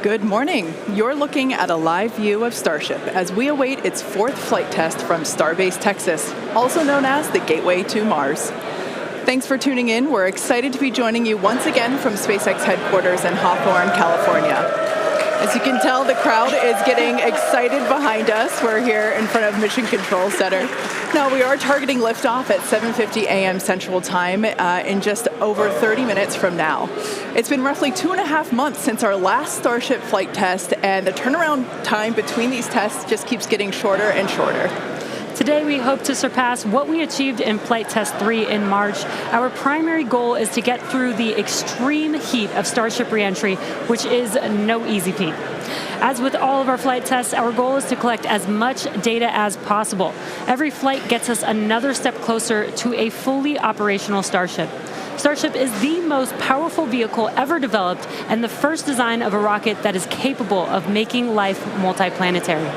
Good morning. You're looking at a live view of Starship as we await its fourth flight test from Starbase, Texas, also known as the Gateway to Mars. Thanks for tuning in. We're excited to be joining you once again from SpaceX headquarters in Hawthorne, California. As you can tell, the crowd is getting excited behind us. We're here in front of Mission Control Center. Now, we are targeting liftoff at 7:50 a.m. Central Time in just over 30 minutes from now. It's been roughly 2.5 months since our last Starship flight test, and the turnaround time between these tests just keeps getting shorter and shorter. Today, we hope to surpass what we achieved in Flight Test 3 in March. Our primary goal is to get through the extreme heat of Starship reentry, which is no easy feat. As with all of our flight tests, our goal is to collect as much data as possible. Every flight gets us another step closer to a fully operational Starship. Starship is the most powerful vehicle ever developed and the first design of a rocket that is capable of making life multiplanetary.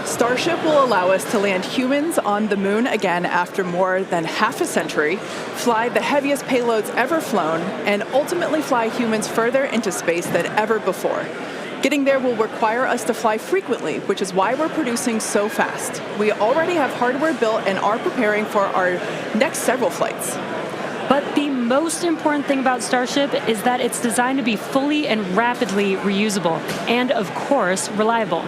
Starship will allow us to land humans on the moon again after more than half a century, fly the heaviest payloads ever flown, and ultimately fly humans further into space than ever before. Getting there will require us to fly frequently, which is why we're producing so fast. We already have hardware built and are preparing for our next several flights. But the most important thing about Starship is that it's designed to be fully and rapidly reusable, and of course, reliable.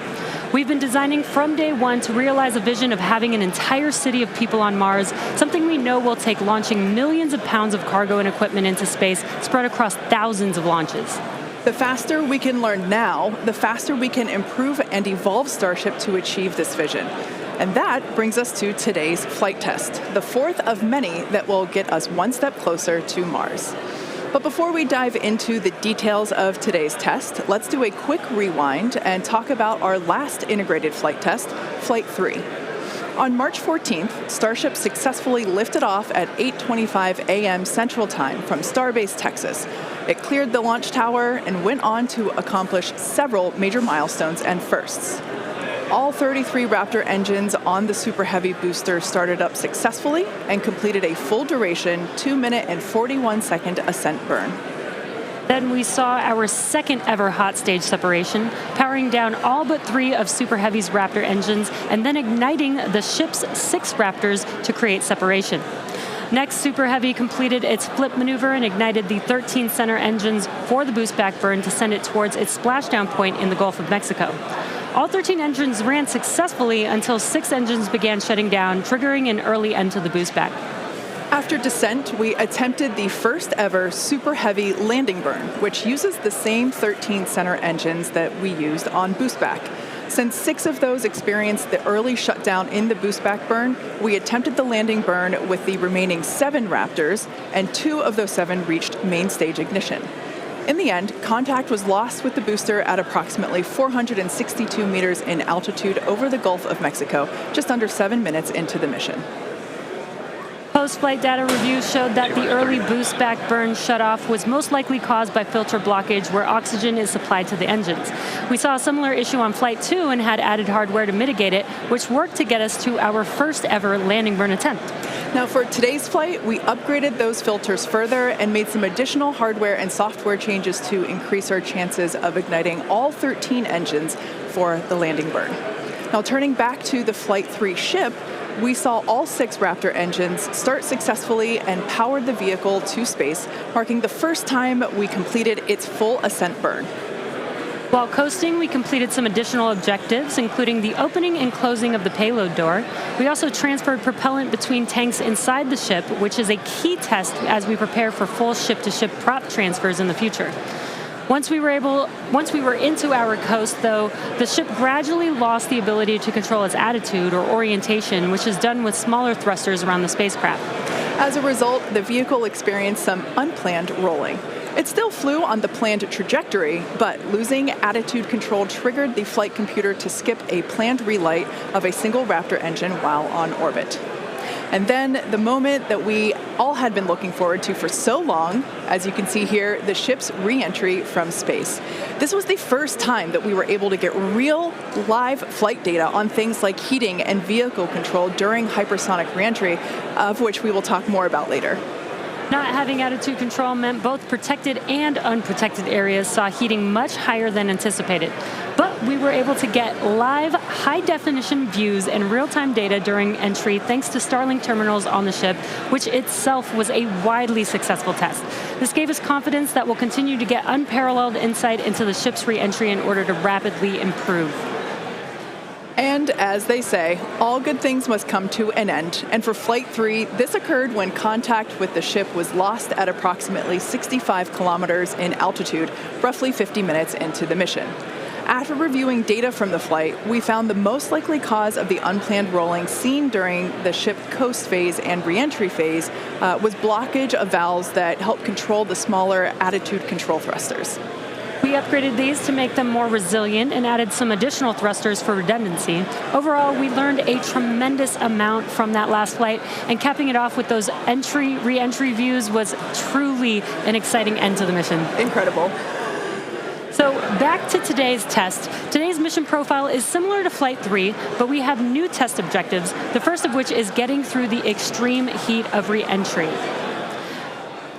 We've been designing from day one to realize a vision of having an entire city of people on Mars, something we know will take launching millions of pounds of cargo and equipment into space spread across thousands of launches. The faster we can learn now, the faster we can improve and evolve Starship to achieve this vision. And that brings us to today's flight test, the fourth of many that will get us one step closer to Mars. But before we dive into the details of today's test, let's do a quick rewind and talk about our last integrated flight test, Flight 3. On March 14th, Starship successfully lifted off at 8:25 a.m. Central Time from Starbase, Texas. It cleared the launch tower and went on to accomplish several major milestones and firsts. All 33 Raptor engines on the Super Heavy booster started up successfully and completed a full duration 2-minute and 41-second ascent burn. Then we saw our second ever hot stage separation, powering down all but 3 of Super Heavy's Raptor engines and then igniting the ship's 6 Raptors to create separation. Next, Super Heavy completed its flip maneuver and ignited the 13 center engines for the boost back burn to send it towards its splashdown point in the Gulf of Mexico. All 13 engines ran successfully until 6 engines began shutting down, triggering an early end to the boost back. After descent, we attempted the first ever Super Heavy landing burn, which uses the same 13 center engines that we used on boost back. Since 6 of those experienced the early shutdown in the boost back burn, we attempted the landing burn with the remaining 7 Raptors, and 2 of those 7 reached main stage ignition. In the end, contact was lost with the booster at approximately 462 meters in altitude over the Gulf of Mexico, just under 7 minutes into the mission. Post-flight data reviews showed that the early boost back burn shutoff was most likely caused by filter blockage where oxygen is supplied to the engines. We saw a similar issue on Flight 2 and had added hardware to mitigate it, which worked to get us to our first ever landing burn attempt. Now, for today's flight, we upgraded those filters further and made some additional hardware and software changes to increase our chances of igniting all 13 engines for the landing burn. Now, turning back to the Flight 3 ship, we saw all 6 Raptor engines start successfully and powered the vehicle to space, marking the first time we completed its full ascent burn. While coasting, we completed some additional objectives, including the opening and closing of the payload door. We also transferred propellant between tanks inside the ship, which is a key test as we prepare for full ship-to-ship prop transfers in the future. Once we were into our coast, though, the ship gradually lost the ability to control its attitude or orientation, which is done with smaller thrusters around the spacecraft. As a result, the vehicle experienced some unplanned rolling. It still flew on the planned trajectory, but losing attitude control triggered the flight computer to skip a planned relight of a single Raptor engine while on orbit. And then the moment that we all had been looking forward to for so long, as you can see here, the ship's re-entry from space. This was the first time that we were able to get real live flight data on things like heating and vehicle control during hypersonic re-entry, of which we will talk more about later. Not having attitude control meant both protected and unprotected areas saw heating much higher than anticipated. But we were able to get live, high-definition views and real-time data during entry thanks to Starlink terminals on the ship, which itself was a widely successful test. This gave us confidence that we'll continue to get unparalleled insight into the ship's re-entry in order to rapidly improve. And as they say, all good things must come to an end. And for Flight 3, this occurred when contact with the ship was lost at approximately 65 kilometers in altitude, roughly 50 minutes into the mission. After reviewing data from the flight, we found the most likely cause of the unplanned rolling seen during the ship coast phase and re-entry phase was blockage of valves that help control the smaller attitude control thrusters. We upgraded these to make them more resilient and added some additional thrusters for redundancy. Overall, we learned a tremendous amount from that last flight, and capping it off with those re-entry views was truly an exciting end to the mission. Incredible. So back to today's test. Today's mission profile is similar to Flight 3, but we have new test objectives, the first of which is getting through the extreme heat of re-entry.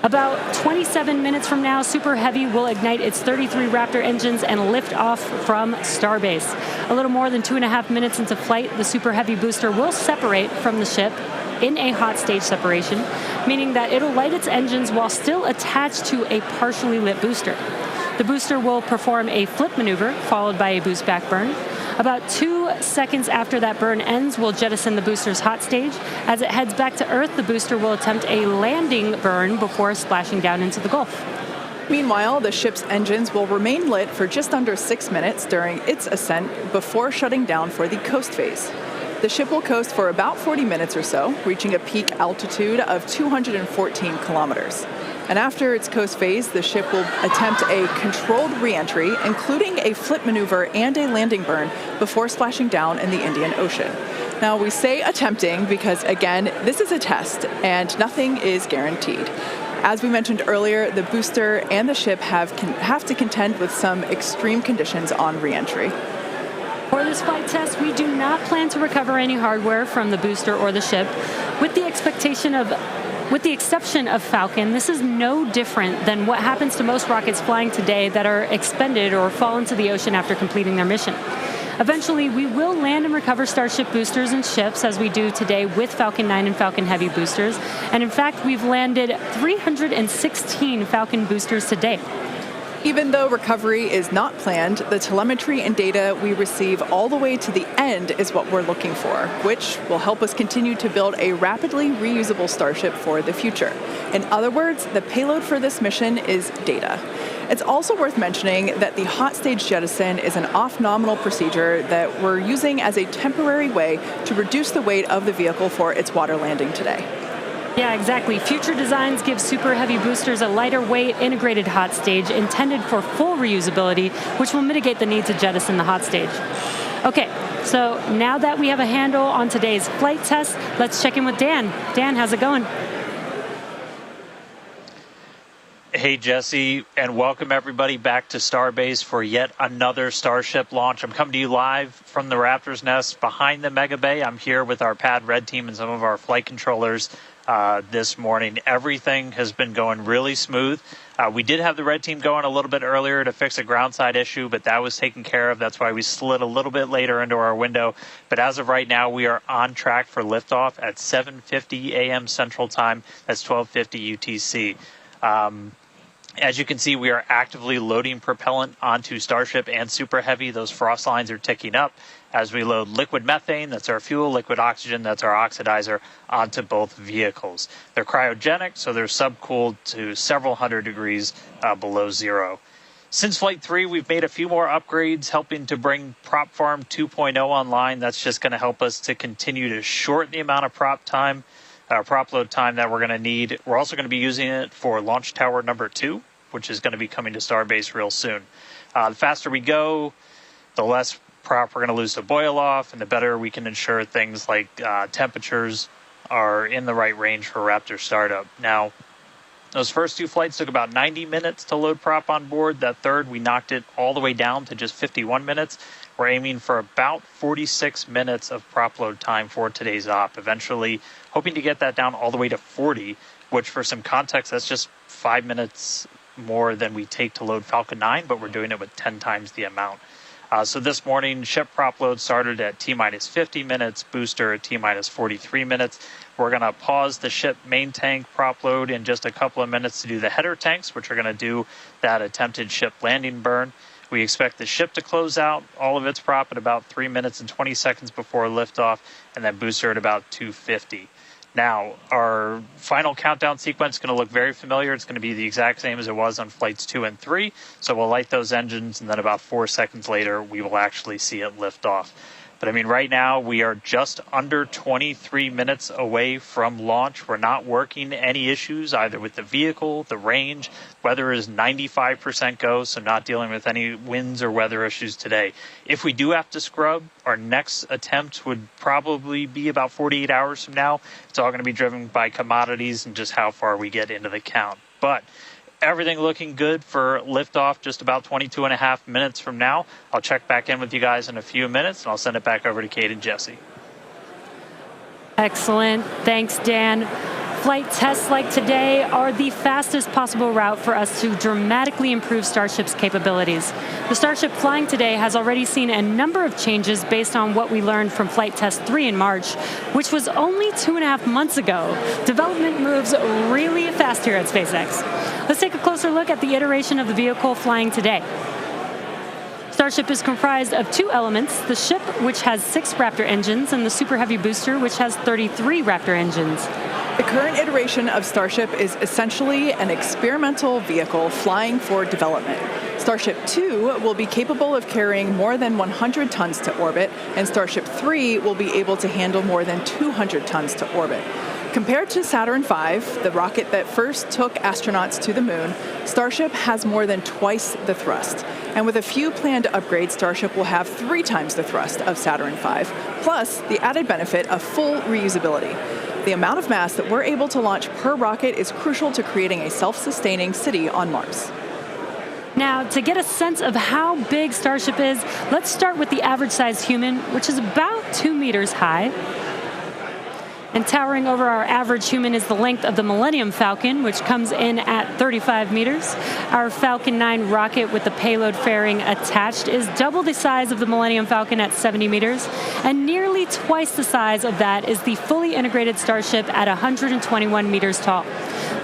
About 27 minutes from now, Super Heavy will ignite its 33 Raptor engines and lift off from Starbase. A little more than 2.5 minutes into flight, the Super Heavy booster will separate from the ship in a hot stage separation, meaning that it'll light its engines while still attached to a partially lit booster. The booster will perform a flip maneuver, followed by a boost back burn. About 2 seconds after that burn ends, we'll jettison the booster's hot stage. As it heads back to Earth, the booster will attempt a landing burn before splashing down into the Gulf. Meanwhile, the ship's engines will remain lit for just under 6 minutes during its ascent before shutting down for the coast phase. The ship will coast for about 40 minutes or so, reaching a peak altitude of 214 kilometers. And after its coast phase, the ship will attempt a controlled re-entry, including a flip maneuver and a landing burn, before splashing down in the Indian Ocean. Now, we say attempting because, again, this is a test and nothing is guaranteed. As we mentioned earlier, the booster and the ship have to contend with some extreme conditions on re-entry. For this flight test, we do not plan to recover any hardware from the booster or the ship. With the exception of Falcon, this is no different than what happens to most rockets flying today that are expended or fall into the ocean after completing their mission. Eventually, we will land and recover Starship boosters and ships as we do today with Falcon 9 and Falcon Heavy boosters. And in fact, we've landed 316 Falcon boosters to date. Even though recovery is not planned, the telemetry and data we receive all the way to the end is what we're looking for, which will help us continue to build a rapidly reusable Starship for the future. In other words, the payload for this mission is data. It's also worth mentioning that the hot stage jettison is an off-nominal procedure that we're using as a temporary way to reduce the weight of the vehicle for its water landing today. Yeah, exactly. Future designs give Super Heavy boosters a lighter weight integrated hot stage intended for full reusability, which will mitigate the need to jettison the hot stage. Okay, so now that we have a handle on today's flight test, let's check in with Dan. Dan, how's it going? Hey, Jesse, and welcome everybody back to Starbase for yet another Starship launch. I'm coming to you live from the Raptor's nest behind the Mega Bay. I'm here with our Pad Red team and some of our flight controllers this morning. Everything has been going really smooth. We did have the Red team going a little bit earlier to fix a ground side issue, but that was taken care of. That's why we slid a little bit later into our window. But as of right now, we are on track for liftoff at 7:50 a.m. Central Time. That's 12:50 UTC. As you can see, we are actively loading propellant onto Starship and Super Heavy. Those frost lines are ticking up as we load liquid methane, that's our fuel, liquid oxygen, that's our oxidizer, onto both vehicles. They're cryogenic, so they're subcooled to several hundred degrees below zero. Since Flight 3, we've made a few more upgrades, helping to bring Prop Farm 2.0 online. That's just going to help us to continue to shorten the amount of prop load time that we're going to need. We're also going to be using it for Launch Tower number 2, which is going to be coming to Starbase real soon. The faster we go, the less prop we're going to lose to boil off, and the better we can ensure things like temperatures are in the right range for Raptor startup. Now, those first 2 flights took about 90 minutes to load prop on board. That third, we knocked it all the way down to just 51 minutes. We're aiming for about 46 minutes of prop load time for today's op, eventually hoping to get that down all the way to 40, which for some context, that's just 5 minutes more than we take to load Falcon 9, but we're doing it with 10 times the amount. So this morning, ship prop load started at T-minus 50 minutes, booster at T-minus 43 minutes. We're going to pause the ship main tank prop load in just a couple of minutes to do the header tanks, which are going to do that attempted ship landing burn. We expect the ship to close out all of its prop at about 3 minutes and 20 seconds before liftoff, and then booster at about 2:50. Now, our final countdown sequence is going to look very familiar. It's going to be the exact same as it was on flights 2 and 3. So we'll light those engines, and then about 4 seconds later, we will actually see it lift off. But I mean, right now, we are just under 23 minutes away from launch. We're not working any issues either with the vehicle, the range. Weather is 95% go, so not dealing with any winds or weather issues today. If we do have to scrub, our next attempt would probably be about 48 hours from now. It's all going to be driven by commodities and just how far we get into the count. But everything looking good for liftoff just about 22 and a half minutes from now. I'll check back in with you guys in a few minutes, and I'll send it back over to Kate and Jesse. Excellent. Thanks, Dan. Flight tests like today are the fastest possible route for us to dramatically improve Starship's capabilities. The Starship flying today has already seen a number of changes based on what we learned from Flight Test 3 in March, which was only 2.5 months ago. Development moves really fast here at SpaceX. Let's take a closer look at the iteration of the vehicle flying today. Starship is comprised of two elements, the ship, which has 6 Raptor engines, and the Super Heavy booster, which has 33 Raptor engines. The current iteration of Starship is essentially an experimental vehicle flying for development. Starship 2 will be capable of carrying more than 100 tons to orbit, and Starship 3 will be able to handle more than 200 tons to orbit. Compared to Saturn V, the rocket that first took astronauts to the moon, Starship has more than twice the thrust. And with a few planned upgrades, Starship will have 3 times the thrust of Saturn V, plus the added benefit of full reusability. The amount of mass that we're able to launch per rocket is crucial to creating a self-sustaining city on Mars. Now, to get a sense of how big Starship is, let's start with the average-sized human, which is about 2 meters high. And towering over our average human is the length of the Millennium Falcon, which comes in at 35 meters. Our Falcon 9 rocket with the payload fairing attached is double the size of the Millennium Falcon at 70 meters, and nearly twice the size of that is the fully integrated Starship at 121 meters tall.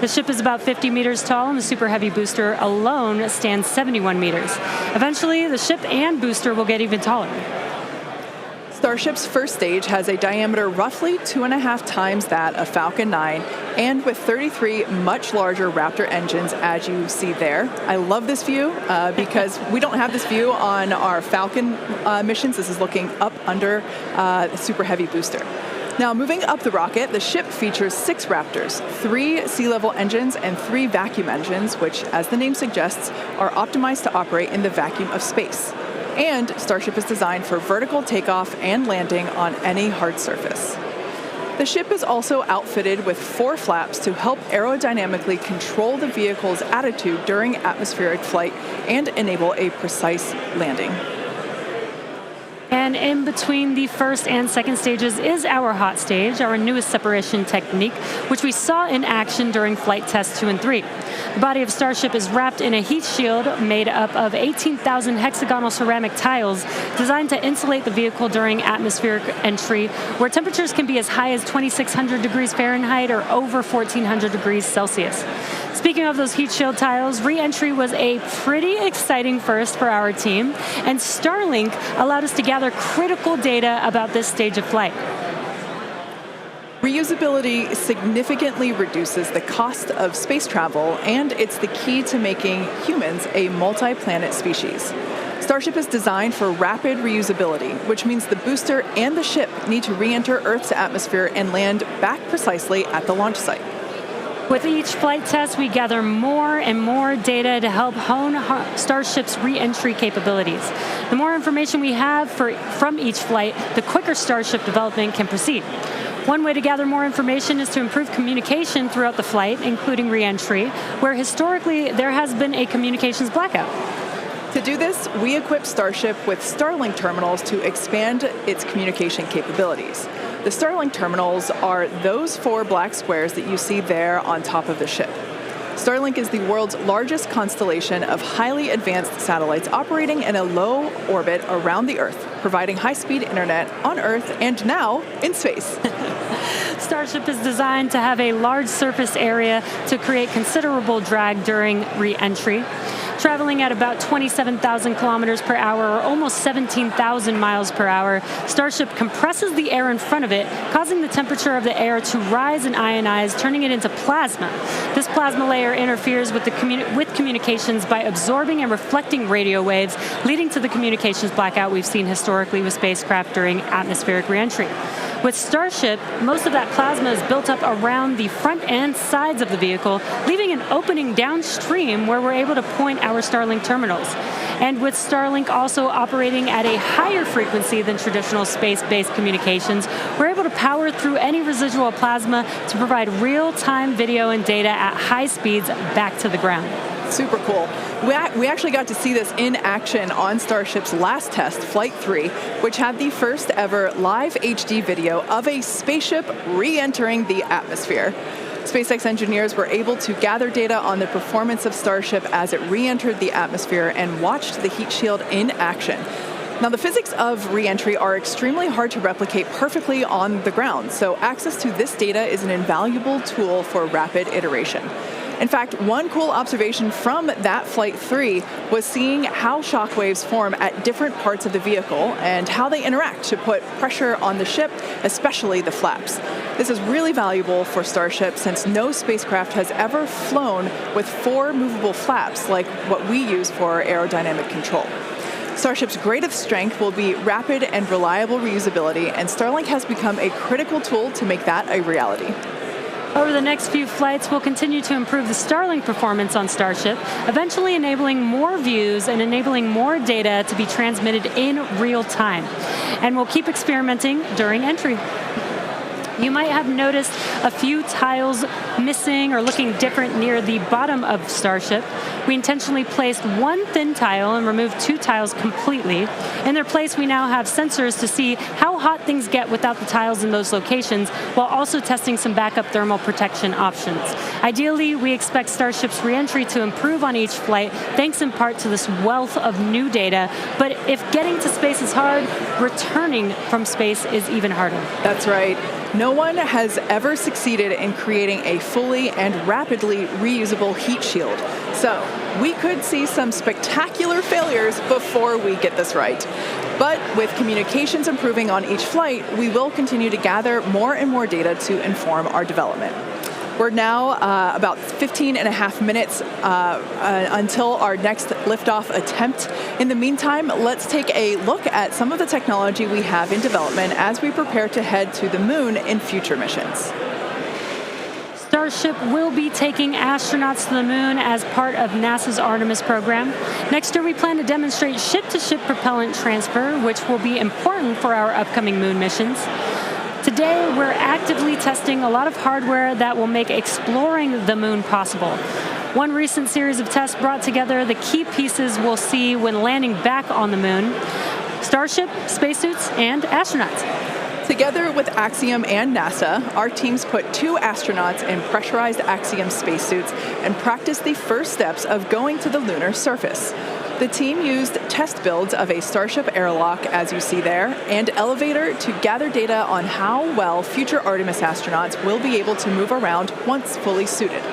The ship is about 50 meters tall, and the Super Heavy booster alone stands 71 meters. Eventually, the ship and booster will get even taller. Starship's first stage has a diameter roughly 2.5 times that of Falcon 9, and with 33 much larger Raptor engines, as you see there. I love this view because we don't have this view on our Falcon missions. This is looking up under the Super Heavy booster. Now, moving up the rocket, the ship features 6 Raptors, 3 sea-level engines, and 3 vacuum engines, which, as the name suggests, are optimized to operate in the vacuum of space. And Starship is designed for vertical takeoff and landing on any hard surface. The ship is also outfitted with 4 flaps to help aerodynamically control the vehicle's attitude during atmospheric flight and enable a precise landing. And in between the first and second stages is our hot stage, our newest separation technique, which we saw in action during flight tests 2 and 3. The body of Starship is wrapped in a heat shield made up of 18,000 hexagonal ceramic tiles designed to insulate the vehicle during atmospheric entry, where temperatures can be as high as 2,600 degrees Fahrenheit or over 1,400 degrees Celsius. Speaking of those heat shield tiles, re-entry was a pretty exciting first for our team, and Starlink allowed us to gather critical data about this stage of flight. Reusability significantly reduces the cost of space travel, and it's the key to making humans a multi-planet species. Starship is designed for rapid reusability, which means the booster and the ship need to re-enter Earth's atmosphere and land back precisely at the launch site. With each flight test, we gather more and more data to help hone Starship's re-entry capabilities. The more information we have from each flight, the quicker Starship development can proceed. One way to gather more information is to improve communication throughout the flight, including re-entry, where historically there has been a communications blackout. To do this, we equipped Starship with Starlink terminals to expand its communication capabilities. The Starlink terminals are those 4 black squares that you see there on top of the ship. Starlink is the world's largest constellation of highly advanced satellites operating in a low orbit around the Earth, providing high-speed internet on Earth and now in space. Starship is designed to have a large surface area to create considerable drag during re-entry. Traveling at about 27,000 kilometers per hour, or almost 17,000 miles per hour, Starship compresses the air in front of it, causing the temperature of the air to rise and ionize, turning it into plasma. This plasma layer interferes with communications by absorbing and reflecting radio waves, leading to the communications blackout we've seen historically with spacecraft during atmospheric reentry. With Starship, most of that plasma is built up around the front and sides of the vehicle, leaving an opening downstream where we're able to point our Starlink terminals. And with Starlink also operating at a higher frequency than traditional space-based communications, we're able to power through any residual plasma to provide real-time video and data at high speeds back to the ground. Super cool. We actually got to see this in action on Starship's last test, Flight 3, which had the first ever live HD video of a spaceship re-entering the atmosphere. SpaceX engineers were able to gather data on the performance of Starship as it re-entered the atmosphere and watched the heat shield in action. Now, the physics of re-entry are extremely hard to replicate perfectly on the ground, so access to this data is an invaluable tool for rapid iteration. In fact, one cool observation from that Flight 3 was seeing how shock waves form at different parts of the vehicle and how they interact to put pressure on the ship, especially the flaps. This is really valuable for Starship since no spacecraft has ever flown with 4 movable flaps like what we use for aerodynamic control. Starship's greatest strength will be rapid and reliable reusability, and Starlink has become a critical tool to make that a reality. Over the next few flights, we'll continue to improve the Starlink performance on Starship, eventually enabling more views and enabling more data to be transmitted in real time. And we'll keep experimenting during entry. You might have noticed a few tiles missing or looking different near the bottom of Starship. We intentionally placed 1 thin tile and removed 2 tiles completely. In their place, we now have sensors to see how hot things get without the tiles in those locations, while also testing some backup thermal protection options. Ideally, we expect Starship's reentry to improve on each flight, thanks in part to this wealth of new data. But if getting to space is hard, returning from space is even harder. That's right. No one has ever succeeded in creating a fully and rapidly reusable heat shield. So we could see some spectacular failures before we get this right. But with communications improving on each flight, we will continue to gather more and more data to inform our development. We're now about 15 and a half minutes until our next liftoff attempt. In the meantime, let's take a look at some of the technology we have in development as we prepare to head to the moon in future missions. Starship will be taking astronauts to the moon as part of NASA's Artemis program. Next year, we plan to demonstrate ship-to-ship propellant transfer, which will be important for our upcoming moon missions. Today, we're actively testing a lot of hardware that will make exploring the moon possible. One recent series of tests brought together the key pieces we'll see when landing back on the moon: Starship, spacesuits, and astronauts. Together with Axiom and NASA, our teams put 2 astronauts in pressurized Axiom spacesuits and practiced the first steps of going to the lunar surface. The team used test builds of a Starship airlock, as you see there, and elevator to gather data on how well future Artemis astronauts will be able to move around once fully suited.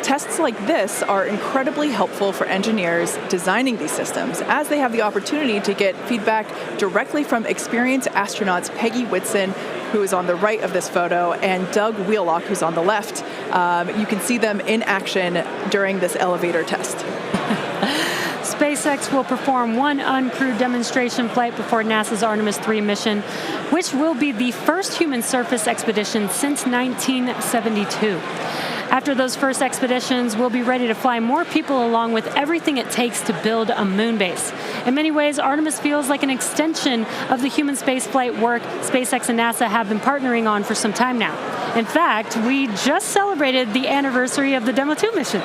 Tests like this are incredibly helpful for engineers designing these systems, as they have the opportunity to get feedback directly from experienced astronauts Peggy Whitson, who is on the right of this photo, and Doug Wheelock, who's on the left. You can see them in action during this elevator test. SpaceX will perform 1 uncrewed demonstration flight before NASA's Artemis 3 mission, which will be the first human surface expedition since 1972. After those first expeditions, we'll be ready to fly more people along with everything it takes to build a moon base. In many ways, Artemis feels like an extension of the human spaceflight work SpaceX and NASA have been partnering on for some time now. In fact, we just celebrated the anniversary of the Demo 2 mission.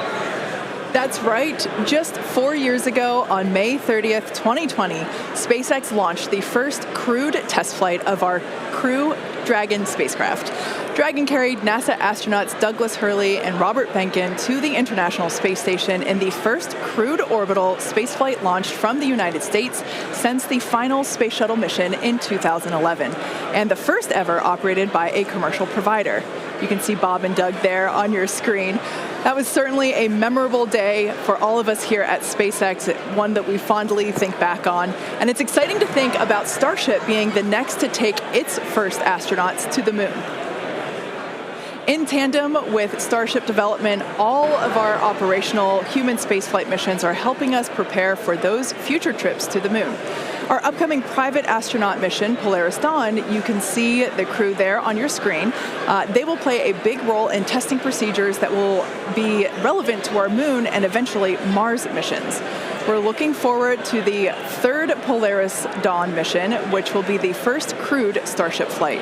That's right. Just 4 years ago, on May 30th, 2020, SpaceX launched the first crewed test flight of our Crew Dragon spacecraft. Dragon carried NASA astronauts Douglas Hurley and Robert Behnken to the International Space Station in the first crewed orbital spaceflight launched from the United States since the final Space Shuttle mission in 2011, and the first ever operated by a commercial provider. You can see Bob and Doug there on your screen. That was certainly a memorable day for all of us here at SpaceX, one that we fondly think back on. And it's exciting to think about Starship being the next to take its first astronauts to the moon. In tandem with Starship development, all of our operational human spaceflight missions are helping us prepare for those future trips to the moon. Our upcoming private astronaut mission, Polaris Dawn, you can see the crew there on your screen. They will play a big role in testing procedures that will be relevant to our moon and eventually Mars missions. We're looking forward to the third Polaris Dawn mission, which will be the first crewed Starship flight.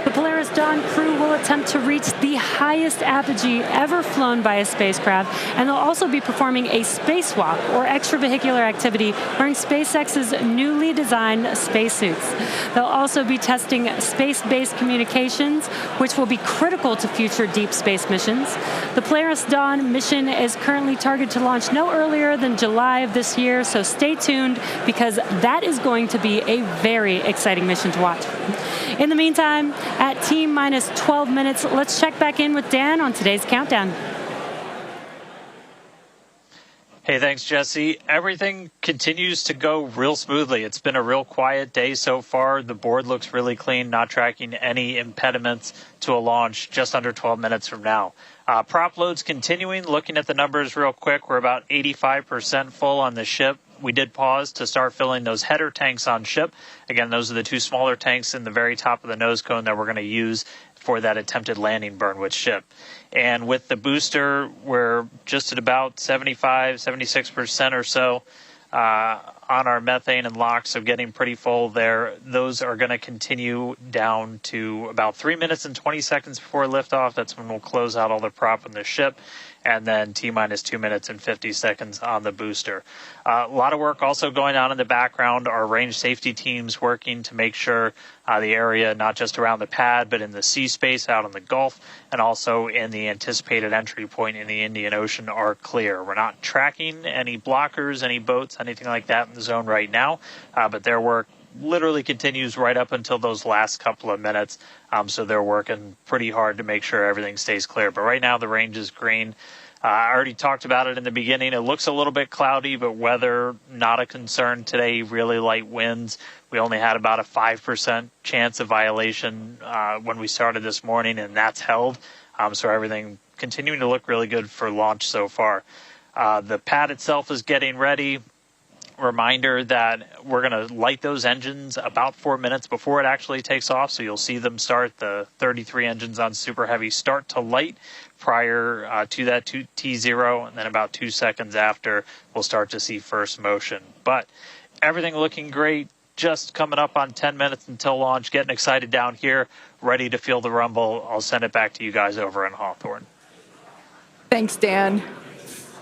The Polaris Dawn crew will attempt to reach the highest apogee ever flown by a spacecraft, and they'll also be performing a spacewalk, or extravehicular activity, wearing SpaceX's newly designed spacesuits. They'll also be testing space-based communications, which will be critical to future deep space missions. The Polaris Dawn mission is currently targeted to launch no earlier than July of this year, so stay tuned, because that is going to be a very exciting mission to watch. In the meantime, at T-minus 12 minutes, let's check back in with Dan on today's countdown. Hey, thanks, Jesse. Everything continues to go real smoothly. It's been a real quiet day so far. The board looks really clean, not tracking any impediments to a launch just under 12 minutes from now. Prop loads continuing. Looking at the numbers real quick, we're about 85% full on the ship. We did pause to start filling those header tanks on ship. Again, those are the two smaller tanks in the very top of the nose cone that we're going to use for that attempted landing burn with ship. And with the booster, we're just at about 75, 76% or so on our methane and LOX, so getting pretty full there. Those are going to continue down to about 3 minutes and 20 seconds before liftoff. That's when we'll close out all the prop on the ship. And then T-minus 2 minutes and 50 seconds on the booster. A lot of work also going on in the background. Our range safety teams working to make sure the area, not just around the pad, but in the sea space out in the Gulf, and also in the anticipated entry point in the Indian Ocean are clear. We're not tracking any blockers, any boats, anything like that in the zone right now, but their work literally continues right up until those last couple of minutes. So they're working pretty hard to make sure everything stays clear. But right now the range is green. I already talked about it in the beginning. It looks a little bit cloudy, but weather not a concern today. Really light winds. We only had about a 5% chance of violation when we started this morning, and that's held. So everything continuing to look really good for launch so far. The pad itself is getting ready. Reminder that we're going to light those engines about 4 minutes before it actually takes off. So you'll see them start, the 33 engines on Super Heavy start to light prior to that T0. And then about 2 seconds after, we'll start to see first motion. But everything looking great. Just coming up on 10 minutes until launch. Getting excited down here. Ready to feel the rumble. I'll send it back to you guys over in Hawthorne. Thanks, Dan.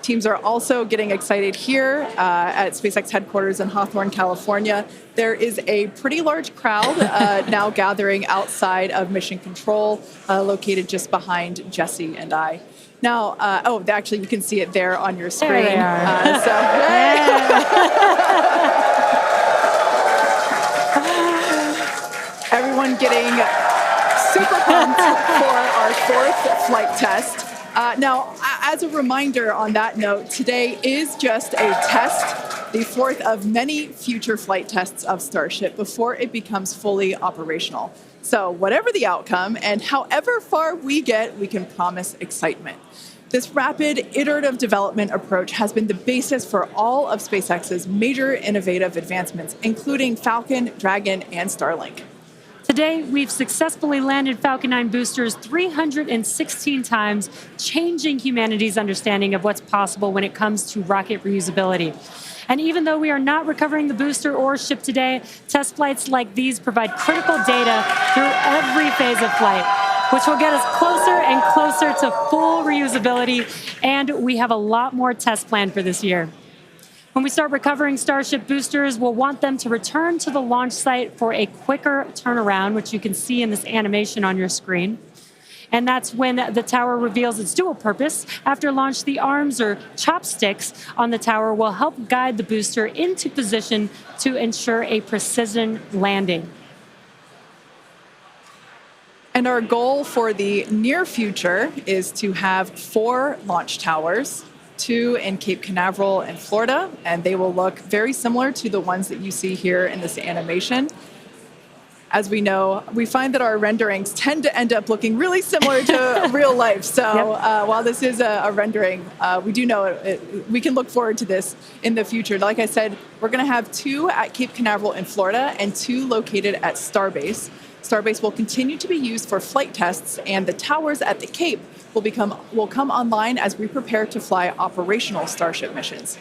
Teams are also getting excited here at SpaceX headquarters in Hawthorne, California. There is a pretty large crowd now gathering outside of Mission Control, located just behind Jesse and I. Now, actually, you can see it there on your screen. There they are. Everyone getting super pumped for our fourth flight test. Now, as a reminder on that note, today is just a test, the fourth of many future flight tests of Starship before it becomes fully operational. So whatever the outcome and however far we get, we can promise excitement. This rapid, iterative development approach has been the basis for all of SpaceX's major innovative advancements, including Falcon, Dragon, and Starlink. Today, we've successfully landed Falcon 9 boosters 316 times, changing humanity's understanding of what's possible when it comes to rocket reusability. And even though we are not recovering the booster or ship today, test flights like these provide critical data through every phase of flight. which will get us closer and closer to full reusability, and we have a lot more tests planned for this year. When we start recovering Starship boosters, we'll want them to return to the launch site for a quicker turnaround, which you can see in this animation on your screen. And that's when the tower reveals its dual purpose. After launch, the arms or chopsticks on the tower will help guide the booster into position to ensure a precision landing. And our goal for the near future is to have 4 launch towers, 2 in Cape Canaveral in Florida, and they will look very similar to the ones that you see here in this animation. As we know, we find that our renderings tend to end up looking really similar to real life. So while this is a rendering, we do know we can look forward to this in the future. Like I said, we're going to have 2 at Cape Canaveral in Florida and 2 located at Starbase. Starbase will continue to be used for flight tests, and the towers at the Cape will come online as we prepare to fly operational Starship missions.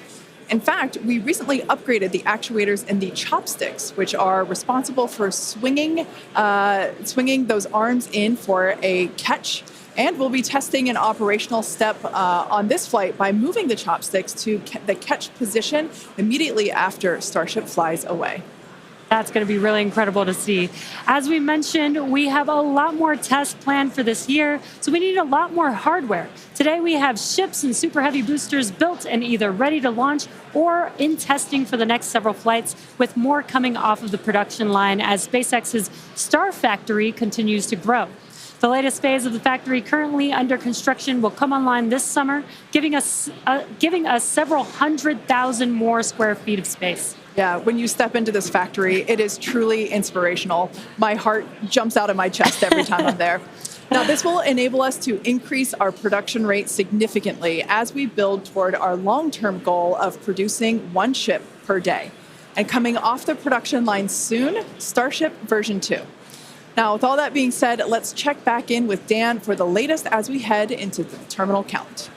In fact, we recently upgraded the actuators in the chopsticks, which are responsible for swinging those arms in for a catch. And we'll be testing an operational step on this flight by moving the chopsticks to the catch position immediately after Starship flies away. That's going to be really incredible to see. As we mentioned, we have a lot more tests planned for this year, so we need a lot more hardware. Today we have ships and Super Heavy boosters built and either ready to launch or in testing for the next several flights, with more coming off of the production line as SpaceX's Star Factory continues to grow. The latest phase of the factory currently under construction will come online this summer, giving us several 100,000 more square feet of space. Yeah, when you step into this factory, it is truly inspirational. My heart jumps out of my chest every time I'm there. Now, this will enable us to increase our production rate significantly as we build toward our long-term goal of producing 1 ship per day. And coming off the production line soon, Starship version 2. Now, with all that being said, let's check back in with Dan for the latest as we head into the terminal count.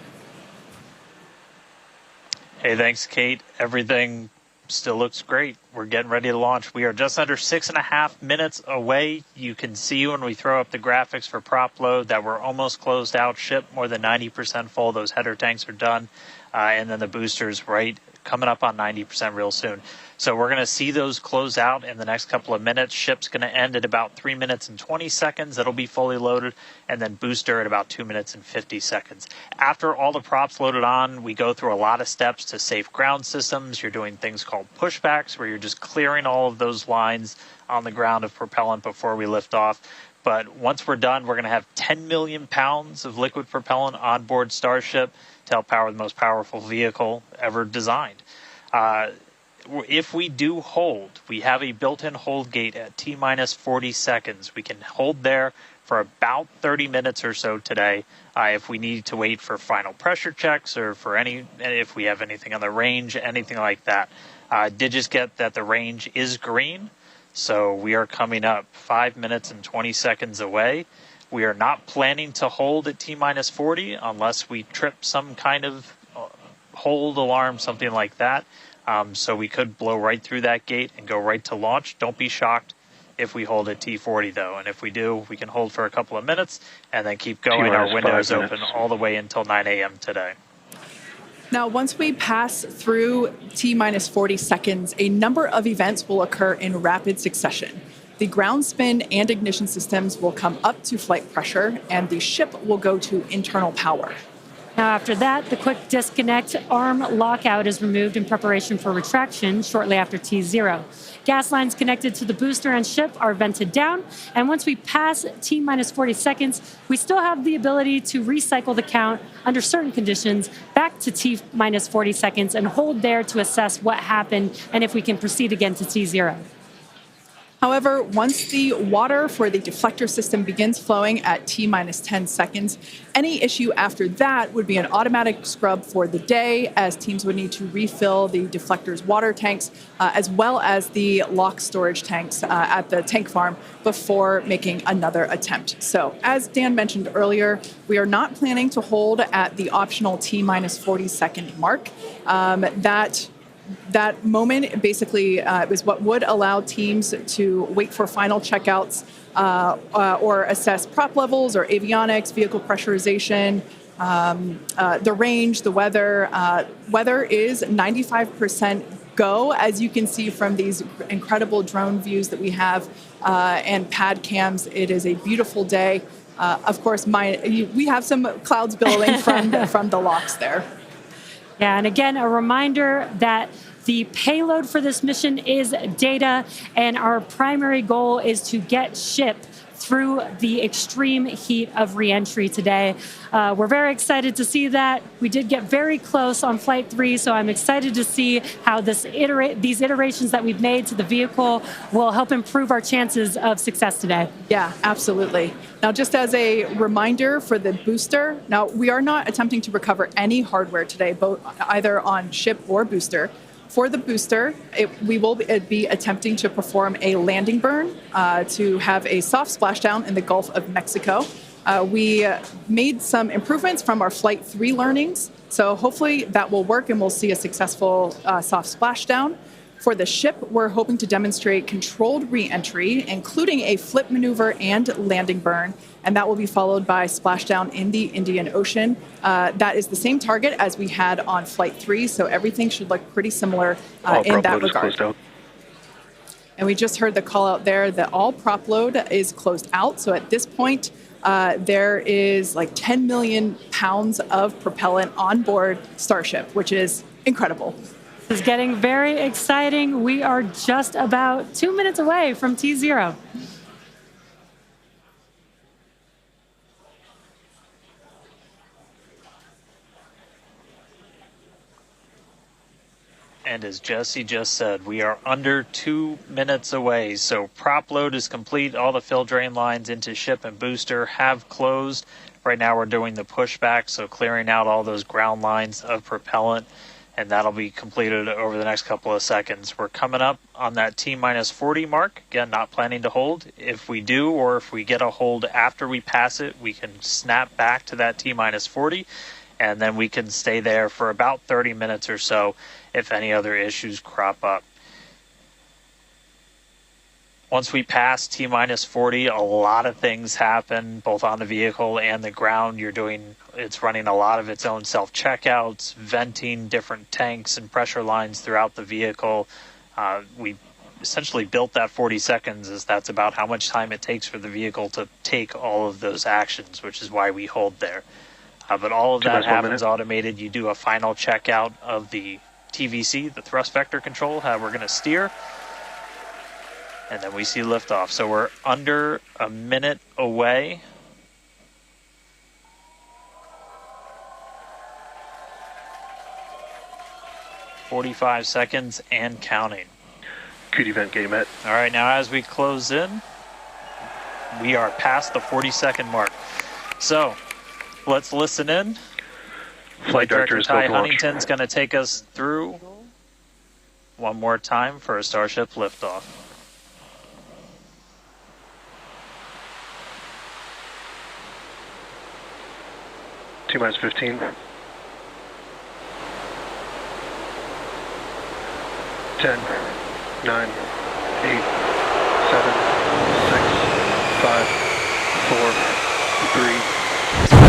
Hey, thanks, Kate. Everything still looks great. We're getting ready to launch. We are just under 6.5 minutes away. You can see when we throw up the graphics for prop load that we're almost closed out. Ship more than 90% full. Those header tanks are done. And then the boosters right coming up on 90% real soon. So we're going to see those close out in the next couple of minutes. Ship's going to end at about 3 minutes and 20 seconds. It'll be fully loaded. And then booster at about 2 minutes and 50 seconds. After all the props loaded on, we go through a lot of steps to safe ground systems. You're doing things called pushbacks, where you're just clearing all of those lines on the ground of propellant before we lift off. But once we're done, we're going to have 10 million pounds of liquid propellant on board Starship to help power the most powerful vehicle ever designed. If we do hold, we have a built-in hold gate at T-minus 40 seconds. We can hold there for about 30 minutes or so today. If we need to wait for final pressure checks or for if we have anything on the range, anything like that. Did just get that the range is green, so we are coming up 5 minutes and 20 seconds away. We are not planning to hold at T-minus 40 unless we trip some kind of hold alarm, something like that. So we could blow right through that gate and go right to launch. Don't be shocked if we hold at T40, though. And if we do, we can hold for a couple of minutes and then keep going. Our window is open all the way until 9 a.m. today. Now, once we pass through T-minus 40 seconds, a number of events will occur in rapid succession. The ground spin and ignition systems will come up to flight pressure, and the ship will go to internal power. Now, after that, the quick disconnect arm lockout is removed in preparation for retraction shortly after T0. Gas lines connected to the booster and ship are vented down, and once we pass T-minus 40 seconds, we still have the ability to recycle the count under certain conditions back to T-minus 40 seconds and hold there to assess what happened and if we can proceed again to T0. However, once the water for the deflector system begins flowing at T-minus 10 seconds, any issue after that would be an automatic scrub for the day, as teams would need to refill the deflector's water tanks, as well as the lock storage tanks at the tank farm before making another attempt. So, as Dan mentioned earlier, we are not planning to hold at the optional T-minus 40 second mark. That that moment basically is what would allow teams to wait for final checkouts or assess prop levels or avionics, vehicle pressurization, the range, the weather. Weather is 95% go, as you can see from these incredible drone views that we have and pad cams. It is a beautiful day. Of course, we have some clouds billowing from the locks there. Yeah, and again, a reminder that the payload for this mission is data, and our primary goal is to get ship through the extreme heat of reentry today. We're very excited to see that. We did get very close on Flight 3, so I'm excited to see how these iterations that we've made to the vehicle will help improve our chances of success today. Yeah, absolutely. Now, just as a reminder for the booster, now we are not attempting to recover any hardware today, both either on ship or booster. For the booster, we will be attempting to perform a landing burn to have a soft splashdown in the Gulf of Mexico. We made some improvements from our Flight 3 learnings, so hopefully that will work and we'll see a successful soft splashdown. For the ship, we're hoping to demonstrate controlled re-entry, including a flip maneuver and landing burn, and that will be followed by splashdown in the Indian Ocean. That is the same target as we had on Flight 3, so everything should look pretty similar in that regard. And we just heard the call out there that all prop load is closed out, so at this point, there is like 10 million pounds of propellant on board Starship, which is incredible. This is getting very exciting. We are just about 2 minutes away from T0. And as Jesse just said, we are under 2 minutes away. So prop load is complete. All the fill drain lines into ship and booster have closed. Right now we're doing the pushback, so clearing out all those ground lines of propellant. And that'll be completed over the next couple of seconds. We're coming up on that T-minus 40 mark. Again, not planning to hold. If we do, or if we get a hold after we pass it, we can snap back to that T-minus 40, and then we can stay there for about 30 minutes or so if any other issues crop up. Once we pass T-minus 40, a lot of things happen, both on the vehicle and the ground. It's running a lot of its own self-checkouts, venting different tanks and pressure lines throughout the vehicle. We essentially built that 40 seconds as that's about how much time it takes for the vehicle to take all of those actions, which is why we hold there. But all of that happens automated. You do a final checkout of the TVC, the thrust vector control, how we're going to steer. And then we see liftoff. So we're under a minute away. "45 seconds and counting." Good event, gate met. All right, now as we close in, we are past the 40-second mark. So let's listen in. Flight Director Ty Huntington's going to take us through one more time for a Starship liftoff. T-minus 15. 10, 9, 8, 7, 6, 5, 4, 3, 2.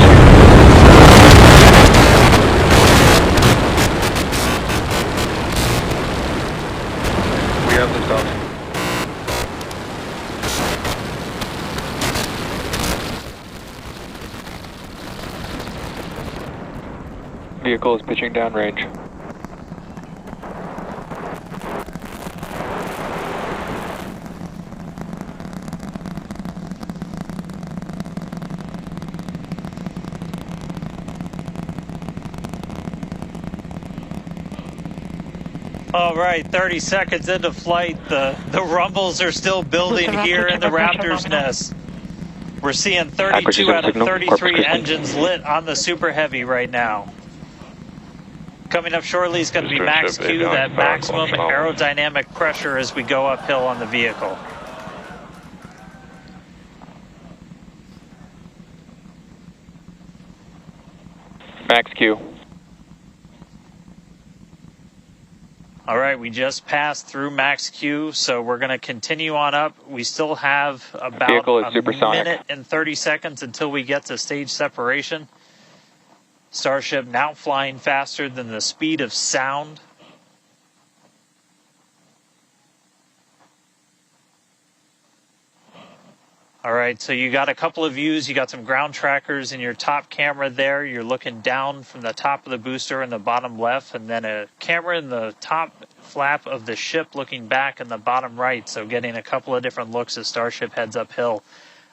We have liftoff. Vehicle is pitching downrange. All right, 30 seconds into flight. The rumbles are still building here in the Raptor's nest. We're seeing 32 out of 33 engines lit on the Super Heavy right now. Coming up shortly is going to be max Q, that maximum aerodynamic pressure as we go uphill on the vehicle. Max Q. All right, we just passed through max Q, so we're going to continue on up. We still have about Vehicle is a supersonic. minute and 30 seconds until we get to stage separation. Starship now flying faster than the speed of sound. All right, so you got a couple of views. You got some ground trackers in your top camera there. You're looking down from the top of the booster in the bottom left, and then a camera in the top flap of the ship looking back in the bottom right, so getting a couple of different looks as Starship heads uphill.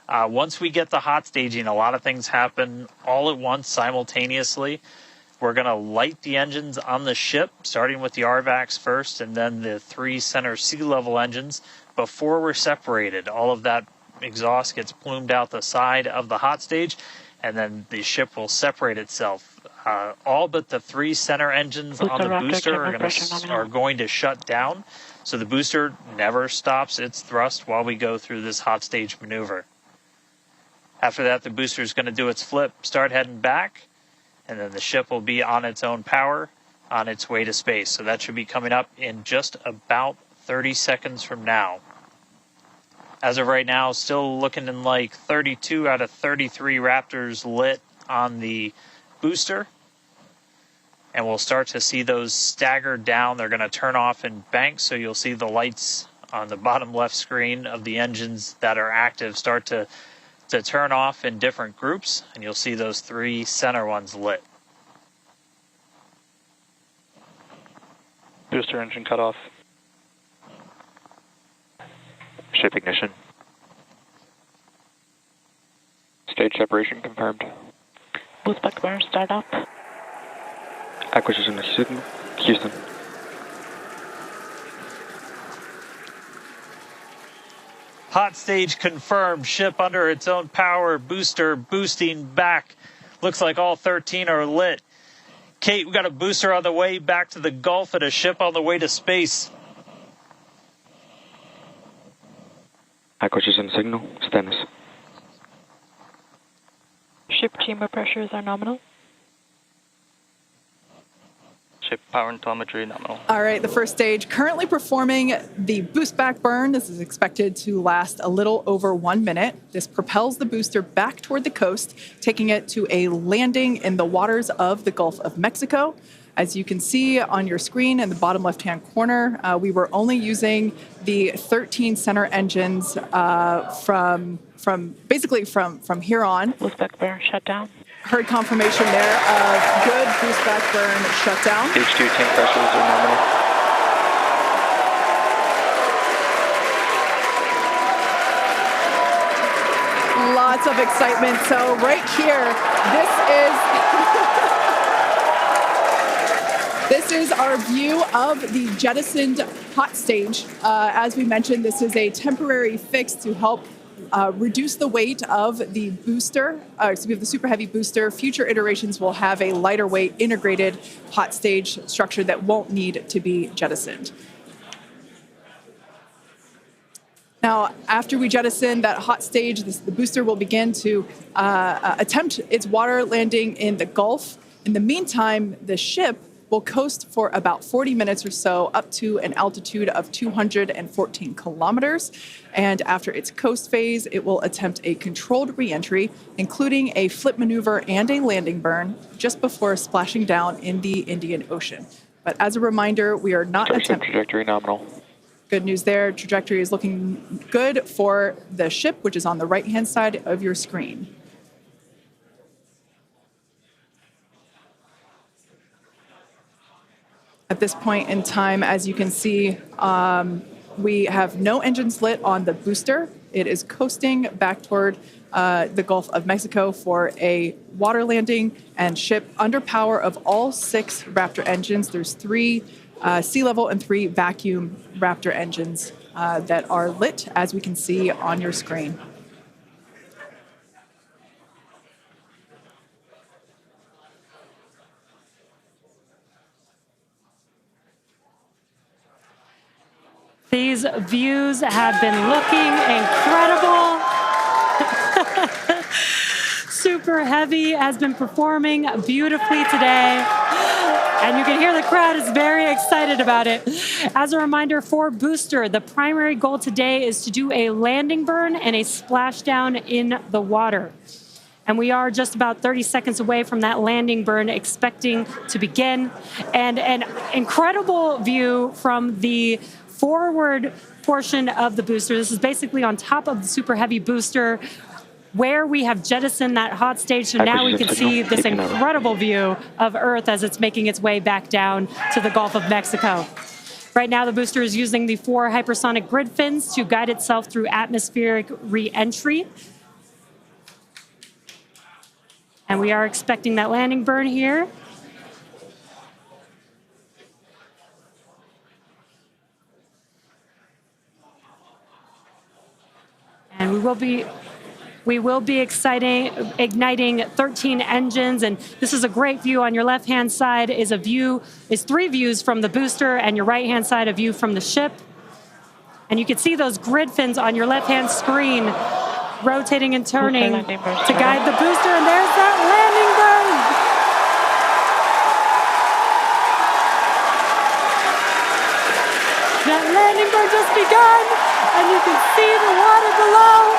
Once we get the hot staging, a lot of things happen all at once simultaneously. We're going to light the engines on the ship, starting with the RVACs first, and then the 3 center sea level engines before we're separated. All of that exhaust gets plumed out the side of the hot stage, and then the ship will separate itself. All but the 3 center engines on the booster are going to shut down, so the booster never stops its thrust while we go through this hot stage maneuver. After that, the booster is going to do its flip, start heading back, and then the ship will be on its own power on its way to space. So that should be coming up in just about 30 seconds from now. As of right now, still looking in like 32 out of 33 Raptors lit on the booster. And we'll start to see those stagger down. They're going to turn off in banks, so you'll see the lights on the bottom left screen of the engines that are active start to turn off in different groups, and you'll see those 3 center ones lit. Booster engine cut off. Ship ignition. Stage separation confirmed. Boost back burn, start up. Acquisition of signal. Houston. Hot stage confirmed. Ship under its own power. Booster boosting back. Looks like all 13 are lit. Kate, we got a booster on the way back to the Gulf and a ship on the way to space. Acquisition signal. Status. Ship chamber pressures are nominal. Ship power and telemetry nominal. All right, the first stage currently performing the boost back burn. This is expected to last a little over 1 minute. This propels the booster back toward the coast, taking it to a landing in the waters of the Gulf of Mexico. As you can see on your screen in the bottom left-hand corner, we were only using the 13 center engines from here on. Boost back burn, shut down. Heard confirmation there of good boost back burn shutdown. Stage 2 tank pressures are nominal. Lots of excitement. So right here, this is our view of the jettisoned hot stage. As we mentioned, this is a temporary fix to help reduce the weight of the booster, of the Super Heavy booster. Future iterations will have a lighter weight integrated hot stage structure that won't need to be jettisoned. Now, after we jettison that hot stage, the booster will begin to attempt its water landing in the Gulf. In the meantime, the ship will coast for about 40 minutes or so up to an altitude of 214 kilometers. And after its coast phase, it will attempt a controlled reentry, including a flip maneuver and a landing burn, just before splashing down in the Indian Ocean. But as a reminder, we are not attempting... Trajectory nominal. Good news there. Trajectory is looking good for the ship, which is on the right-hand side of your screen. At this point in time, as you can see, we have no engines lit on the booster. It is coasting back toward the Gulf of Mexico for a water landing and ship under power of all 6 Raptor engines. There's 3 sea level and 3 vacuum Raptor engines that are lit, as we can see on your screen. These views have been looking incredible. Super Heavy has been performing beautifully today. And you can hear the crowd is very excited about it. As a reminder for booster, the primary goal today is to do a landing burn and a splashdown in the water. And we are just about 30 seconds away from that landing burn expecting to begin. And an incredible view from the forward portion of the booster. This is basically on top of the Super Heavy booster where we have jettisoned that hot stage. So now we can see this incredible view of Earth as it's making its way back down to the Gulf of Mexico. Right now, the booster is using the 4 hypersonic grid fins to guide itself through atmospheric re-entry. And we are expecting that landing burn here. And we will be igniting 13 engines, and this is a great view. On your left-hand side is 3 views from the booster, and your right-hand side a view from the ship. And you can see those grid fins on your left-hand screen rotating and turning to guide the booster, and there's that landing burn. That landing burn just begun, and you can see the water below.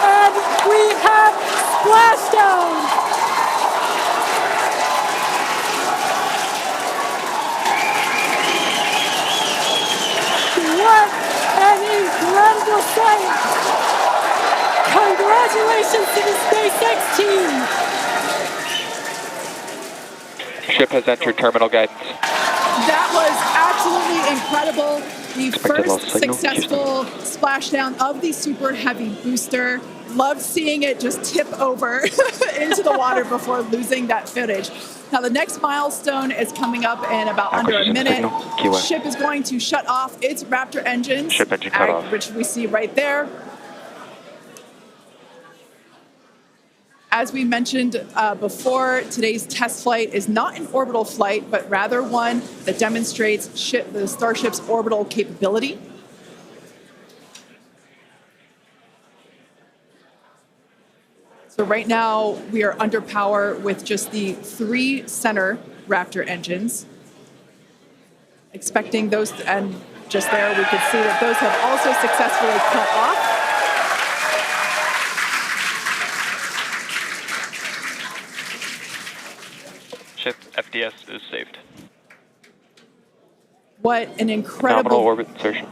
And we have splashdown. What an incredible sight! Congratulations to the SpaceX team! Ship has entered terminal guidance. That was absolutely incredible. The first successful splashdown of the Super Heavy booster. Loved seeing it just tip over into the water before losing that footage. Now the next milestone is coming up in about under a minute. Ship is going to shut off its Raptor engines, Ship engine cut off, which we see right there. As we mentioned before, today's test flight is not an orbital flight, but rather one that demonstrates the Starship's orbital capability. So right now, we are under power with just the 3 center Raptor engines. Expecting those, and just there we could see that those have also successfully cut off. Ship FDS is saved. What an incredible Nominal orbit insertion.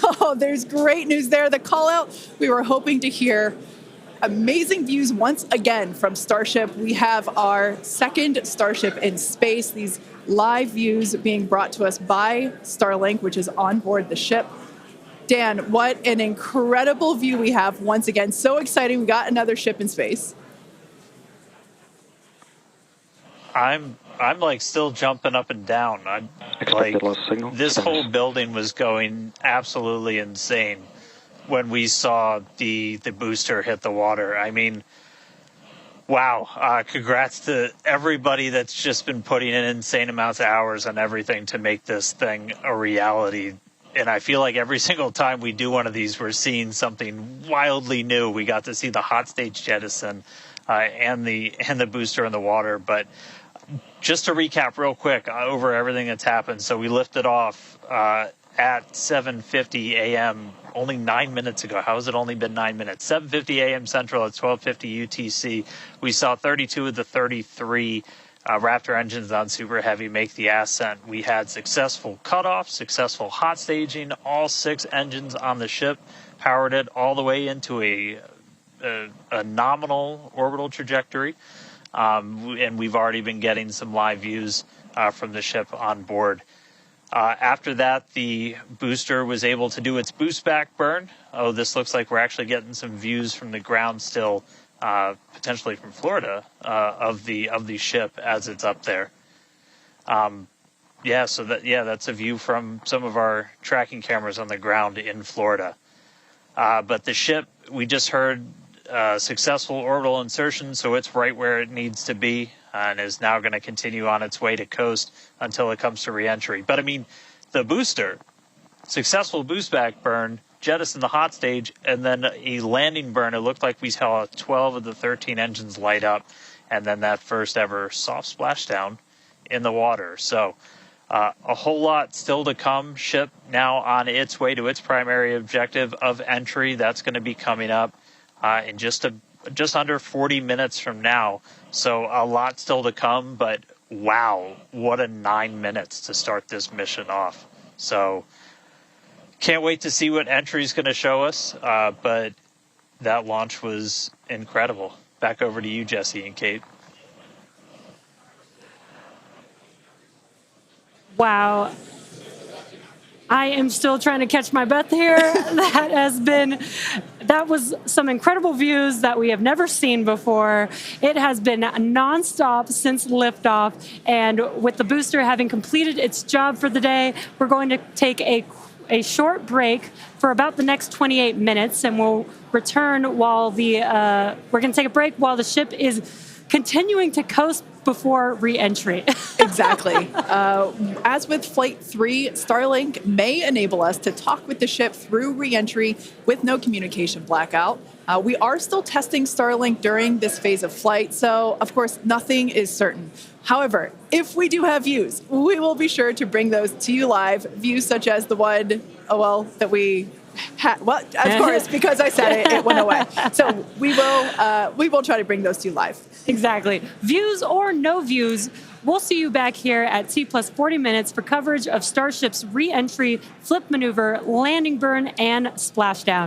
Oh, there's great news there. The call out we were hoping to hear. Amazing views once again from Starship. We have our second Starship in space. These live views being brought to us by Starlink, which is on board the ship. Dan, what an incredible view we have once again. So exciting. We got another ship in space. I'm like still jumping up and down. I'm like, this whole building was going absolutely insane when we saw the booster hit the water. I mean, wow. Congrats to everybody that's just been putting in insane amounts of hours on everything to make this thing a reality. And I feel like every single time we do one of these, we're seeing something wildly new. We got to see the hot stage jettison and the booster in the water. But just to recap real quick over everything that's happened. So we lifted off at 7:50 a.m. only 9 minutes ago. How has it only been 9 minutes? 7:50 a.m. Central at 12:50 UTC. We saw 32 of the 33 Raptor engines on Super Heavy make the ascent. We had successful cutoff, successful hot staging, all 6 engines on the ship, powered it all the way into a nominal orbital trajectory. And we've already been getting some live views from the ship on board. After that, the booster was able to do its boost back burn. Oh, this looks like we're actually getting some views from the ground still, potentially from Florida, of the ship as it's up there. That's a view from some of our tracking cameras on the ground in Florida. But the ship, we just heard successful orbital insertion, so it's right where it needs to be and is now going to continue on its way to coast until it comes to reentry. But I mean, the booster, successful boost back burn, jettison the hot stage, and then a landing burn. It looked like we saw 12 of the 13 engines light up, and then that first ever soft splashdown in the water. So a whole lot still to come. Ship now on its way to its primary objective of entry. That's going to be coming up in just under 40 minutes from now. So a lot still to come, but wow, what a 9 minutes to start this mission off. So can't wait to see what entry is going to show us, but that launch was incredible. Back over to you, Jesse and Kate. Wow. I am still trying to catch my breath here. That was some incredible views that we have never seen before. It has been nonstop since liftoff, and with the booster having completed its job for the day, we're going to take a short break for about the next 28 minutes, and we'll return while we're going to take a break while the ship is continuing to coast before re-entry. Exactly. As with Flight 3, Starlink may enable us to talk with the ship through re-entry with no communication blackout. We are still testing Starlink during this phase of flight, so of course nothing is certain. However, if we do have views, we will be sure to bring those to you live. Views such as the one, that we had. Well, of course, because I said it went away. So we will try to bring those to you live. Exactly. Views or no views, we'll see you back here at T plus 40 minutes for coverage of Starship's re-entry, flip maneuver, landing burn, and splashdown.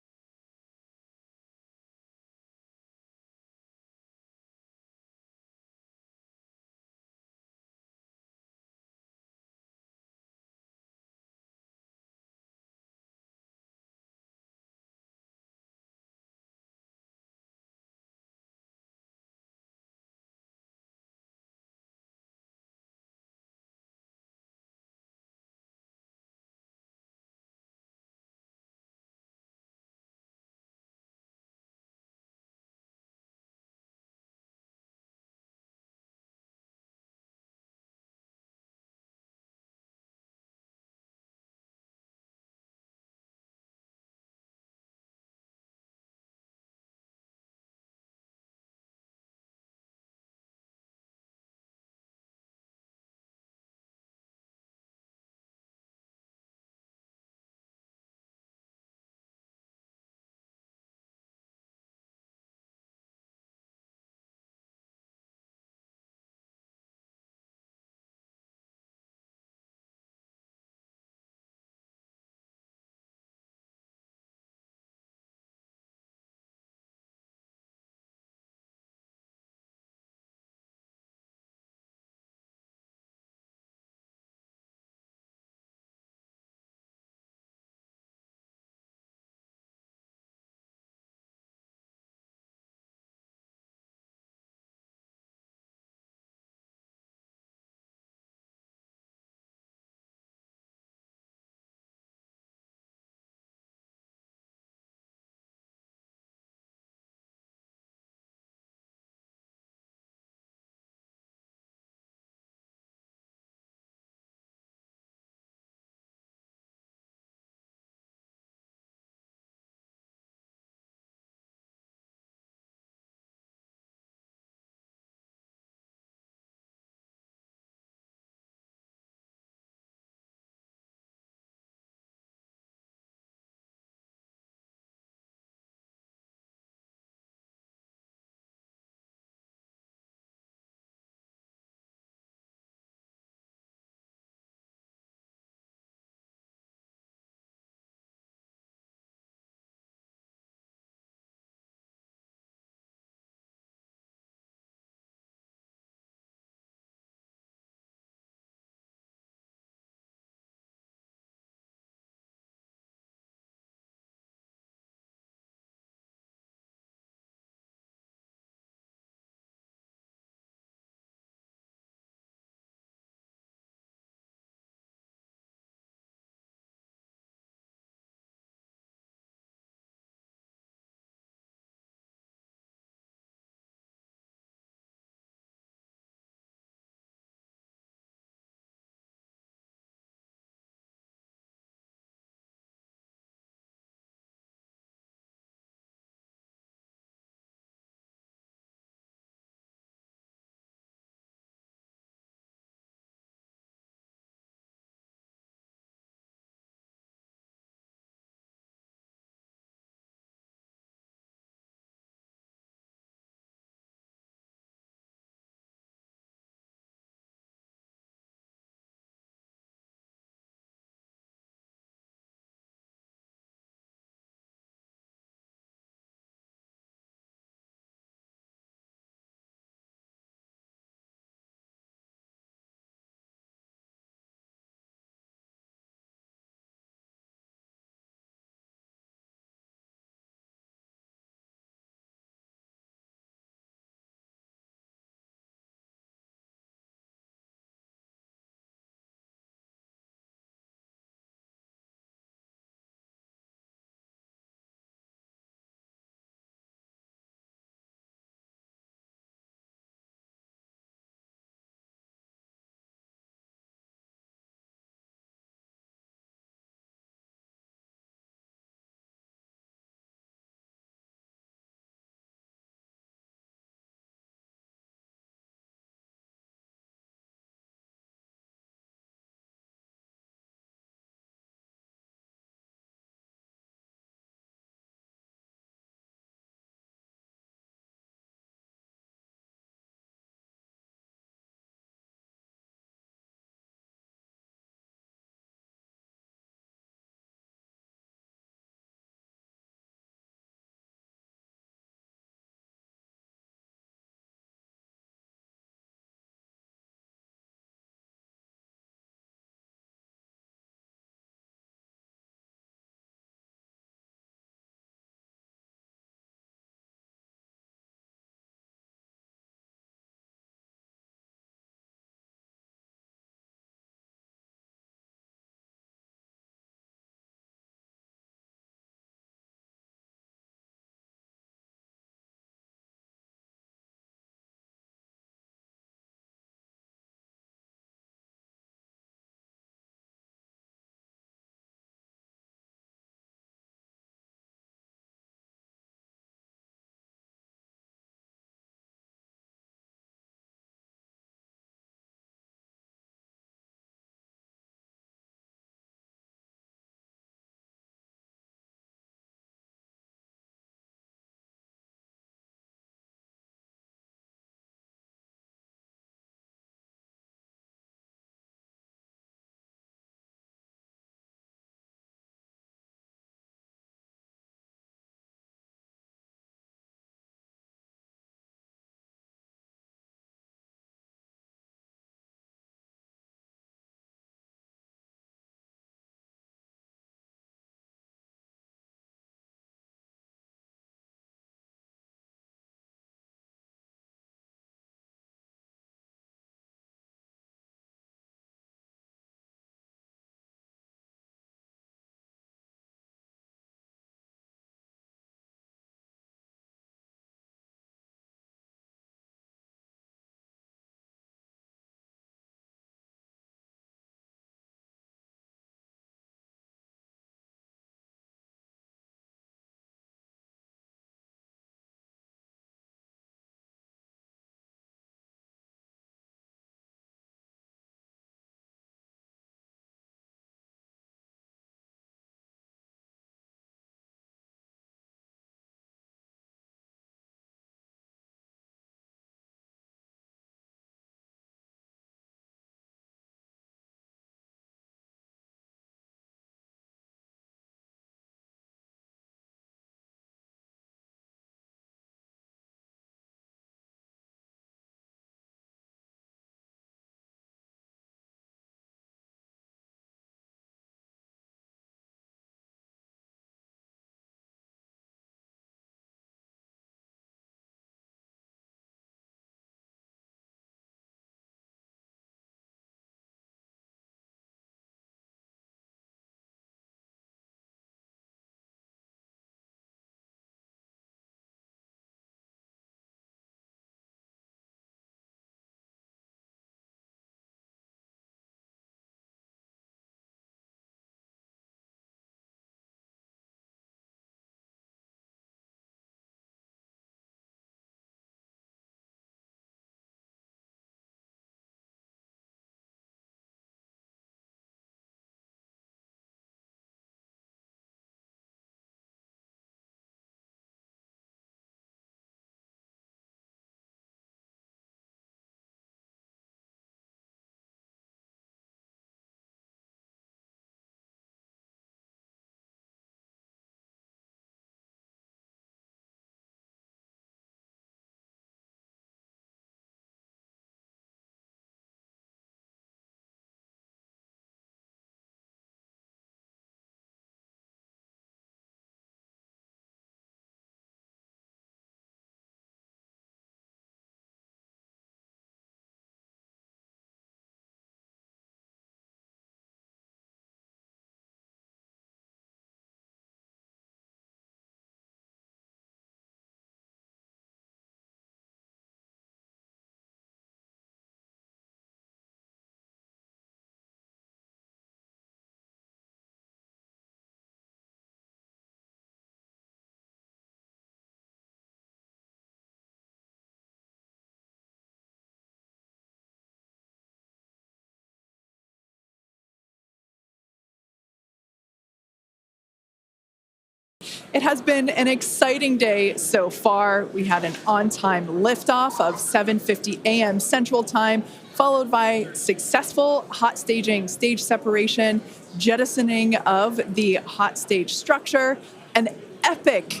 It has been an exciting day so far. We had an on-time liftoff of 7:50 a.m. Central Time, followed by successful hot staging, stage separation, jettisoning of the hot stage structure, an epic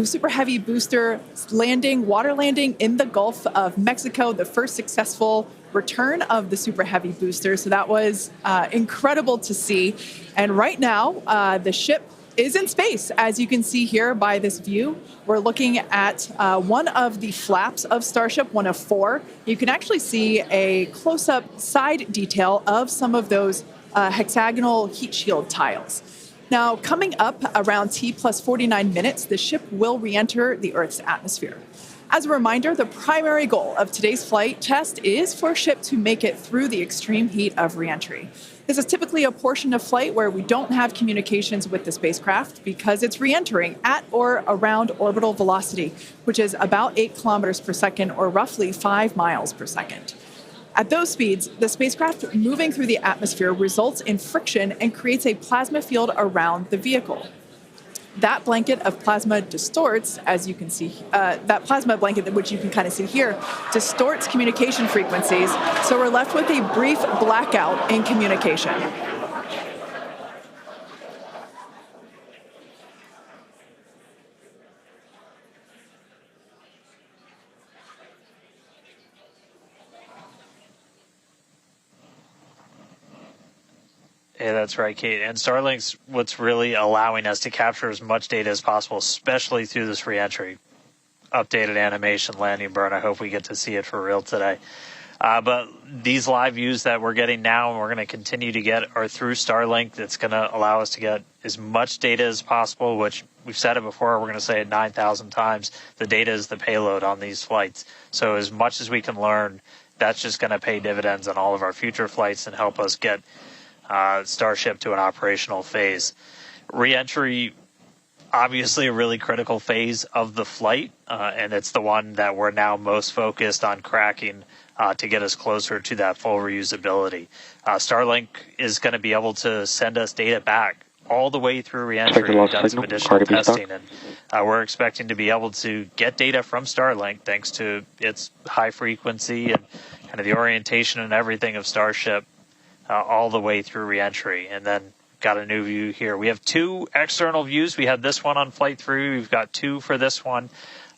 super heavy booster landing, water landing in the Gulf of Mexico, the first successful return of the super heavy booster. So that was incredible to see. And right now, the ship is in space. As you can see here by this view, we're looking at one of the flaps of Starship, one of 4. You can actually see a close-up side detail of some of those hexagonal heat shield tiles. Now, coming up around T plus 49 minutes, the ship will re-enter the Earth's atmosphere. As a reminder, the primary goal of today's flight test is for ship to make it through the extreme heat of re-entry. This is typically a portion of flight where we don't have communications with the spacecraft because it's re-entering at or around orbital velocity, which is about 8 kilometers per second or roughly 5 miles per second. At those speeds, the spacecraft moving through the atmosphere results in friction and creates a plasma field around the vehicle. That blanket of plasma distorts, as you can see, that plasma blanket, which you can kind of see here, distorts communication frequencies. So we're left with a brief blackout in communication. Yeah, that's right, Kate. And Starlink's what's really allowing us to capture as much data as possible, especially through this reentry. Updated animation landing burn. I hope we get to see it for real today. But these live views that we're getting now and we're going to continue to get are through Starlink. That's going to allow us to get as much data as possible, which we've said it before. We're going to say it 9,000 times. The data is the payload on these flights. So as much as we can learn, that's just going to pay dividends on all of our future flights and help us get Starship to an operational phase. Reentry, obviously a really critical phase of the flight, and it's the one that we're now most focused on cracking to get us closer to that full reusability. Starlink is going to be able to send us data back all the way through reentry. We've done some additional testing, and we're expecting to be able to get data from Starlink thanks to its high frequency and kind of the orientation and everything of Starship all the way through reentry. And then got a new view here. We have 2 external views. We had this one on Flight 3. We've got 2 for this one.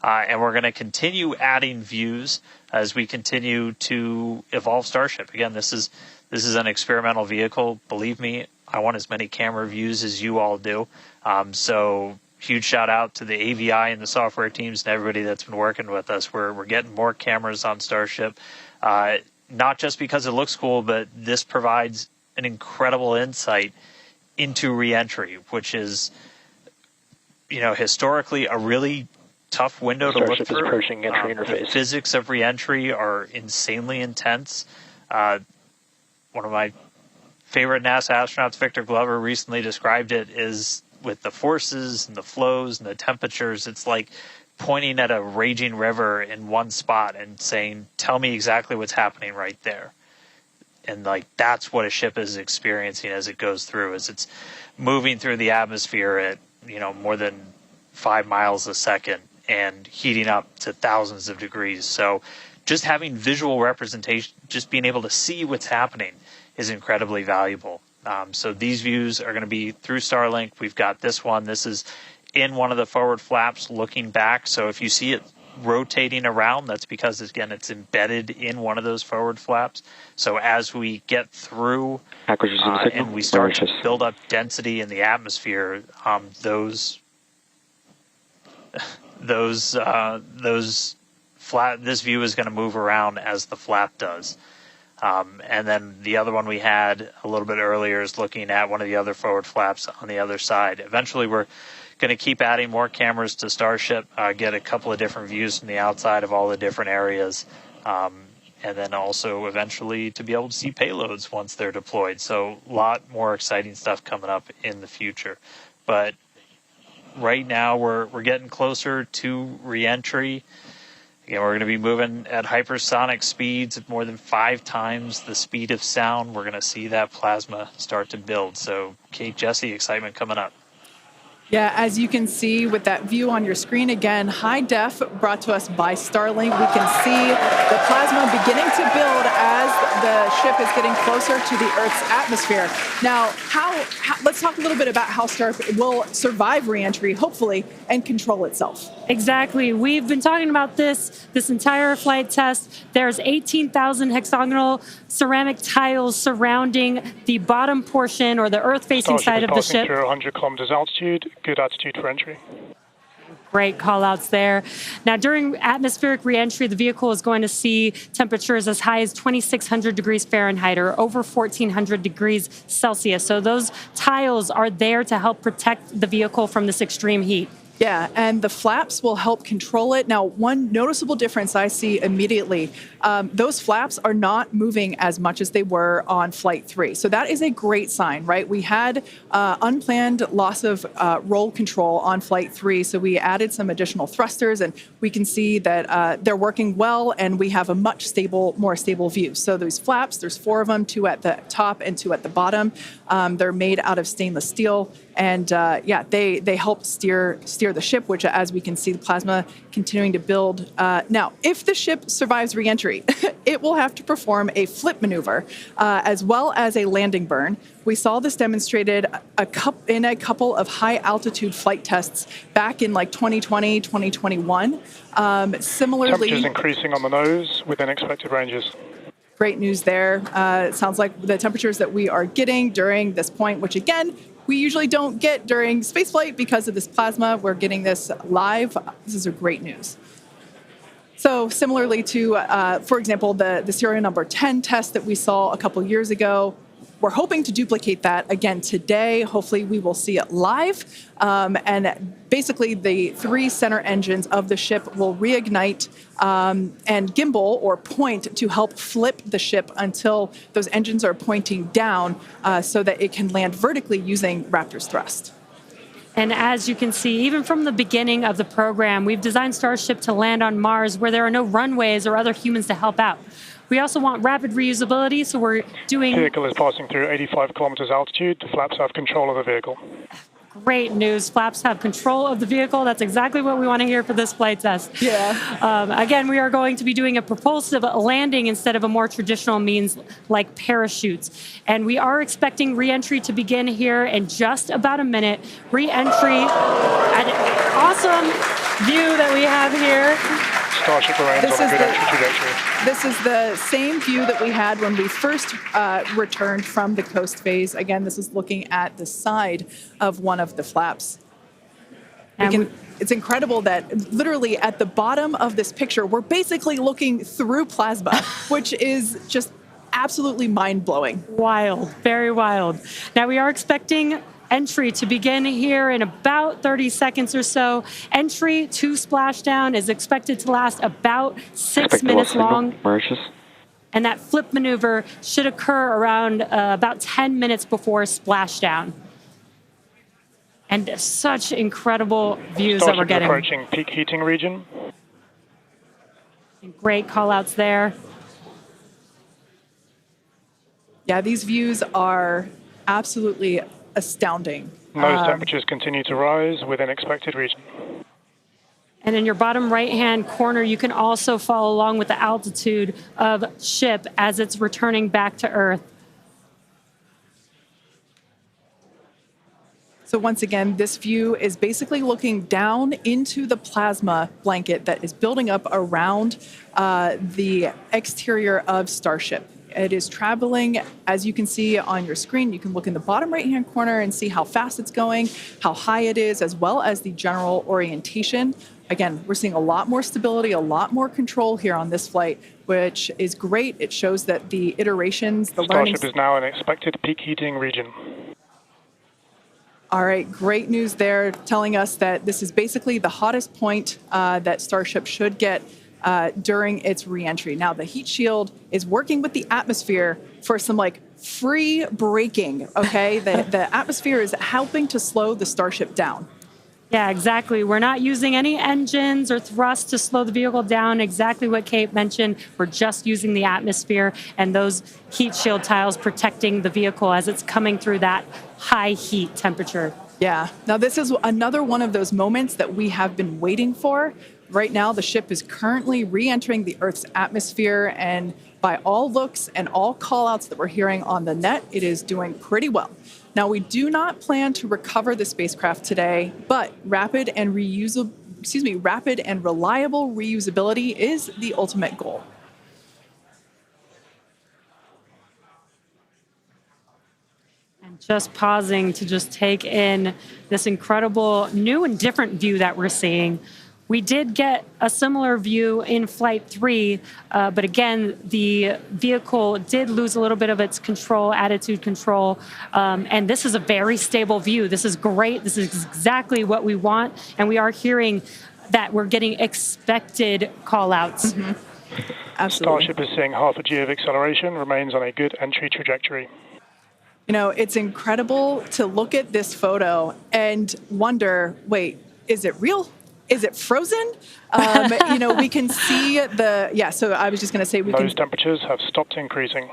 And we're going to continue adding views as we continue to evolve Starship. Again, this is an experimental vehicle. Believe me, I want as many camera views as you all do. So huge shout out to the AVI and the software teams and everybody that's been working with us. We're getting more cameras on Starship. Not just because it looks cool, but this provides an incredible insight into reentry, which is, historically a really tough window to look through. Approaching entry interface. The physics of reentry are insanely intense. One of my favorite NASA astronauts, Victor Glover, recently described it as with the forces and the flows and the temperatures, it's like pointing at a raging river in one spot and saying, tell me exactly what's happening right there. And that's what a ship is experiencing as it goes through, as it's moving through the atmosphere at, more than 5 miles a second and heating up to thousands of degrees. So just having visual representation, just being able to see what's happening is incredibly valuable. So these views are going to be through Starlink. We've got this one. This is in one of the forward flaps looking back. So if you see it rotating around, that's because, again, it's embedded in one of those forward flaps. So as we get through and we start to build up density in the atmosphere, this view is going to move around as the flap does. And then the other one we had a little bit earlier is looking at one of the other forward flaps on the other side. Eventually, we're going to keep adding more cameras to Starship, get a couple of different views from the outside of all the different areas, and then also eventually to be able to see payloads once they're deployed. So a lot more exciting stuff coming up in the future. But right now we're getting closer to reentry. Again, we're going to be moving at hypersonic speeds at more than 5 times the speed of sound. We're going to see that plasma start to build. So, Kate, Jesse, excitement coming up. Yeah, as you can see with that view on your screen again, high def brought to us by Starlink. We can see the plasma beginning to build as the ship is getting closer to the Earth's atmosphere. Now, let's talk a little bit about how Starship will survive reentry, hopefully, and control itself. Exactly. We've been talking about this entire flight test. There's 18,000 hexagonal ceramic tiles surrounding the bottom portion or the Earth-facing side of the ship. Passing through 100 kilometers altitude. Good attitude for entry. Great call outs there. Now, during atmospheric reentry, the vehicle is going to see temperatures as high as 2,600 degrees Fahrenheit or over 1,400 degrees Celsius. So those tiles are there to help protect the vehicle from this extreme heat. Yeah, and the flaps will help control it. Now, one noticeable difference I see immediately, those flaps are not moving as much as they were on Flight 3. So that is a great sign, right? We had unplanned loss of roll control on Flight 3, so we added some additional thrusters, and we can see that they're working well, and we have a much more stable view. So those flaps, there's 4 of them, 2 at the top and 2 at the bottom. They're made out of stainless steel. And they help steer the ship, which, as we can see, the plasma continuing to build. Now, if the ship survives reentry, it will have to perform a flip maneuver as well as a landing burn. We saw this demonstrated in a couple of high-altitude flight tests back in like 2020, 2021. Similarly, Temperatures increasing on the nose within expected ranges. Great news there. It sounds like the temperatures that we are getting during this point, which again, we usually don't get during spaceflight because of this plasma. We're getting this live. This is a great news. So similarly to, for example, the serial number 10 test that we saw a couple years ago, we're hoping to duplicate that again today. Hopefully we will see it live. And basically the 3 center engines of the ship will reignite and gimbal or point to help flip the ship until those engines are pointing down so that it can land vertically using Raptor's thrust. And as you can see, even from the beginning of the program, we've designed Starship to land on Mars where there are no runways or other humans to help out. We also want rapid reusability, so we're doing... The vehicle is passing through 85 kilometers altitude. The flaps have control of the vehicle. Great news. Flaps have control of the vehicle. That's exactly what we want to hear for this flight test. Yeah. Again, we are going to be doing a propulsive landing instead of a more traditional means like parachutes. And we are expecting re-entry to begin here in just about a minute. Re-entry, an awesome view that we have here. Starship remains on a good entry trajectory. This is the same view that we had when we first returned from the coast phase. Again, this is looking at the side of one of the flaps. It's incredible that literally at the bottom of this picture, we're basically looking through plasma, which is just absolutely mind-blowing. Wild, very wild. Now we are expecting entry to begin here in about 30 seconds or so. Entry to splashdown is expected to last about 6 minutes long. And that flip maneuver should occur around about 10 minutes before splashdown. And such incredible views that we're getting. Approaching peak heating region. Great call outs there. Yeah, these views are absolutely astounding. Nose temperatures continue to rise within expected region. And in your bottom right-hand corner, you can also follow along with the altitude of ship as it's returning back to Earth. So once again, this view is basically looking down into the plasma blanket that is building up around the exterior of Starship. It is traveling, as you can see on your screen. You can look in the bottom right-hand corner and see how fast it's going, how high it is, as well as the general orientation. Again, we're seeing a lot more stability, a lot more control here on this flight, which is great. It shows that the iterations, the learning... Starship is now in expected peak heating region. All right, great news there, telling us that this is basically the hottest point that Starship should get during its reentry. Now, the heat shield is working with the atmosphere for some free braking, okay? The atmosphere is helping to slow the Starship down. Yeah, exactly. We're not using any engines or thrust to slow the vehicle down. Exactly what Kate mentioned. We're just using the atmosphere and those heat shield tiles protecting the vehicle as it's coming through that high heat temperature. Yeah. Now, this is another one of those moments that we have been waiting for. Right now, the ship is currently re-entering the Earth's atmosphere, and by all looks and all callouts that we're hearing on the net, it is doing pretty well. Now, we do not plan to recover the spacecraft today, but rapid and reliable reusability is the ultimate goal. And just pausing to just take in this incredible new and different view that we're seeing. We did get a similar view in Flight 3, but again, the vehicle did lose a little bit of its control, attitude control, and this is a very stable view. This is great. This is exactly what we want, and we are hearing that we're getting expected call-outs. Mm-hmm. Absolutely. Starship is seeing half a G of acceleration, remains on a good entry trajectory. You know, it's incredible to look at this photo and wonder, wait, is it real? Is it frozen? You know, we can see so I was just going to say Those temperatures have stopped increasing.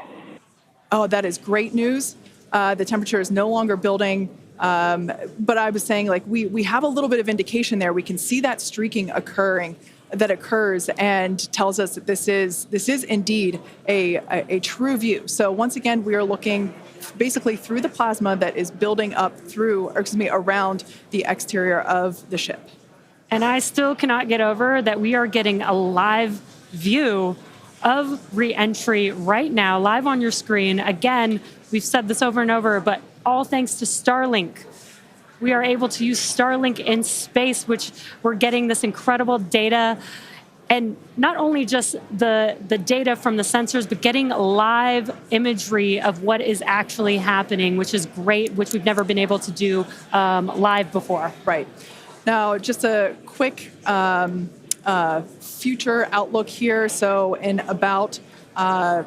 Oh, that is great news. The temperature is no longer building. But I was saying, like, we have a little bit of indication there. We can see that streaking that occurs and tells us that this is indeed a true view. So once again, we are looking basically through the plasma that is building up around the exterior of the ship. And I still cannot get over that we are getting a live view of re-entry right now, live on your screen. Again, we've said this over and over, but all thanks to Starlink. We are able to use Starlink in space, which we're getting this incredible data. And not only just the data from the sensors, but getting live imagery of what is actually happening, which is great, which we've never been able to do live before. Right. Now, just a quick future outlook here. So in about, at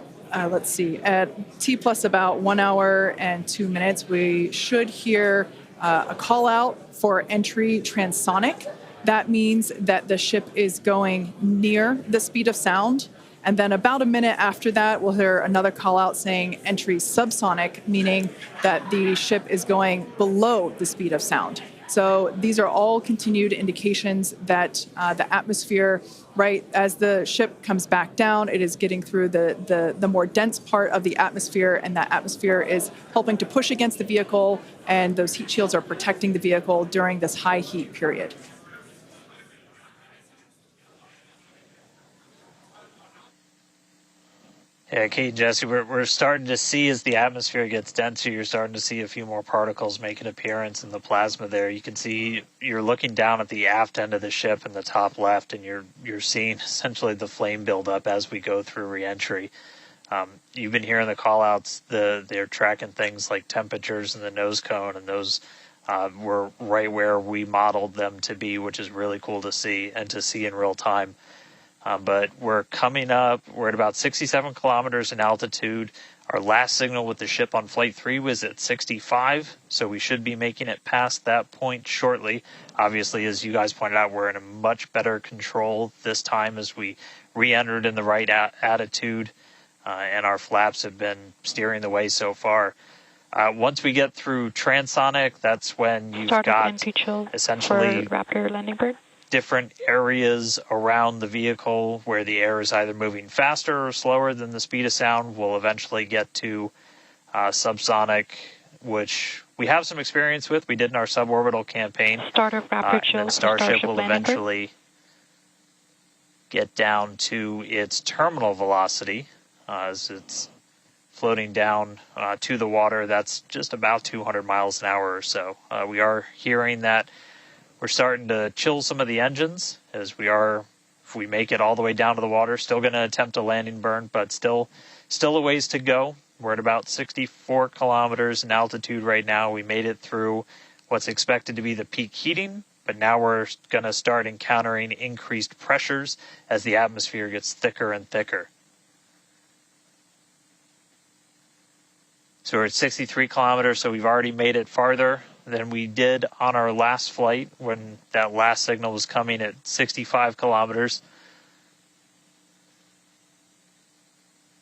T plus about 1 hour and 2 minutes, we should hear a call out for entry transonic. That means that the ship is going near the speed of sound. And then about a minute after that, we'll hear another call out saying entry subsonic, meaning that the ship is going below the speed of sound. So these are all continued indications that the atmosphere, right, as the ship comes back down, it is getting through the more dense part of the atmosphere, and that atmosphere is helping to push against the vehicle, and those heat shields are protecting the vehicle during this high heat period. Yeah, Kate and Jesse, we're starting to see as the atmosphere gets denser, you're starting to see a few more particles make an appearance in the plasma there. You can see you're looking down at the aft end of the ship in the top left, and you're seeing essentially the flame build up as we go through reentry. You've been hearing the call-outs. They're tracking things like temperatures in the nose cone, and those were right where we modeled them to be, which is really cool to see and to see in real time. But we're coming up. We're at about 67 kilometers in altitude. Our last signal with the ship on Flight 3 was at 65, so we should be making it past that point shortly. Obviously, as you guys pointed out, we're in a much better control this time as we re-entered in the right attitude, and our flaps have been steering the way so far. Once we get through transonic, that's when you've got essentially Raptor landing bird. Different areas around the vehicle where the air is either moving faster or slower than the speed of sound. We'll eventually get to subsonic, which we have some experience with. We did in our suborbital campaign. Start of rapid chill. And Starship will eventually get down to its terminal velocity as it's floating down to the water. That's just about 200 miles an hour or so. We are hearing that we're starting to chill some of the engines as we are, if we make it all the way down to the water, still going to attempt a landing burn, but still a ways to go. We're at about 64 kilometers in altitude right now. We made it through what's expected to be the peak heating, but now we're going to start encountering increased pressures as the atmosphere gets thicker and thicker. So we're at 63 kilometers, so we've already made it farther than we did on our last flight when that last signal was coming at 65 kilometers.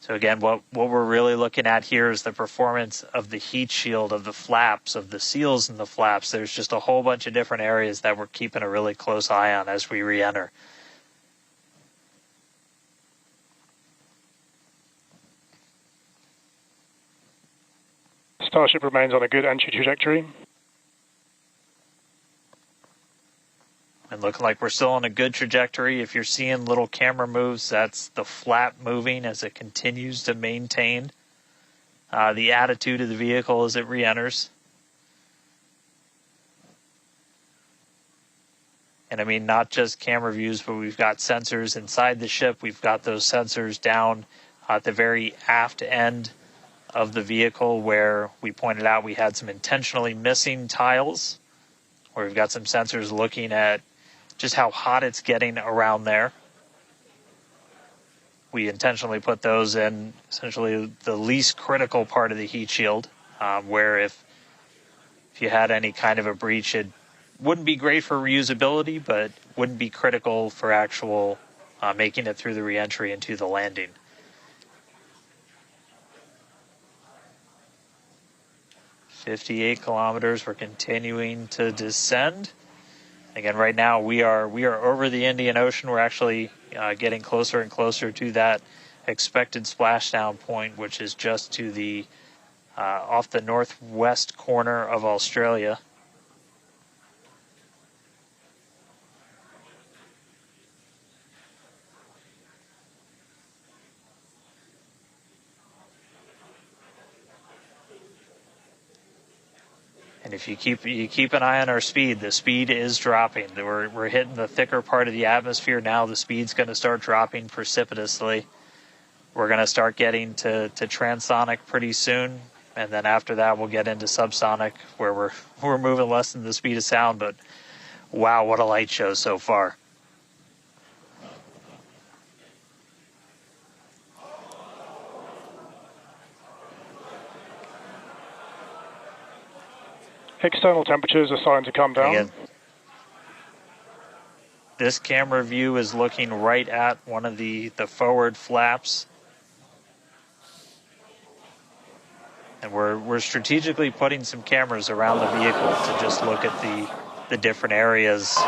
So again, what we're really looking at here is the performance of the heat shield, of the flaps, of the seals in the flaps. There's just a whole bunch of different areas that we're keeping a really close eye on as we re-enter. Starship remains on a good entry trajectory. And looking like we're still on a good trajectory. If you're seeing little camera moves, that's the flap moving as it continues to maintain the attitude of the vehicle as it re-enters. And I mean, not just camera views, but we've got sensors inside the ship. We've got those sensors down at the very aft end of the vehicle where we pointed out we had some intentionally missing tiles, where we've got some sensors looking at just how hot it's getting around there. We intentionally put those in essentially the least critical part of the heat shield, where if you had any kind of a breach, it wouldn't be great for reusability, but wouldn't be critical for actual making it through the re-entry into the landing. "58 kilometers, we're continuing to descend. Again, right now we are over the Indian Ocean. We're actually getting closer and closer to that expected splashdown point, which is just to the off the northwest corner of Australia. And if you keep an eye on our speed, the speed is dropping. We're hitting the thicker part of the atmosphere now. The speed's going to start dropping precipitously. We're going to start getting to transonic pretty soon, and then after that we'll get into subsonic, where we're moving less than the speed of sound. But wow, what a light show so far! External temperatures are starting to come down. Again, this camera view is looking right at one of the forward flaps. And we're strategically putting some cameras around the vehicle to just look at the different areas that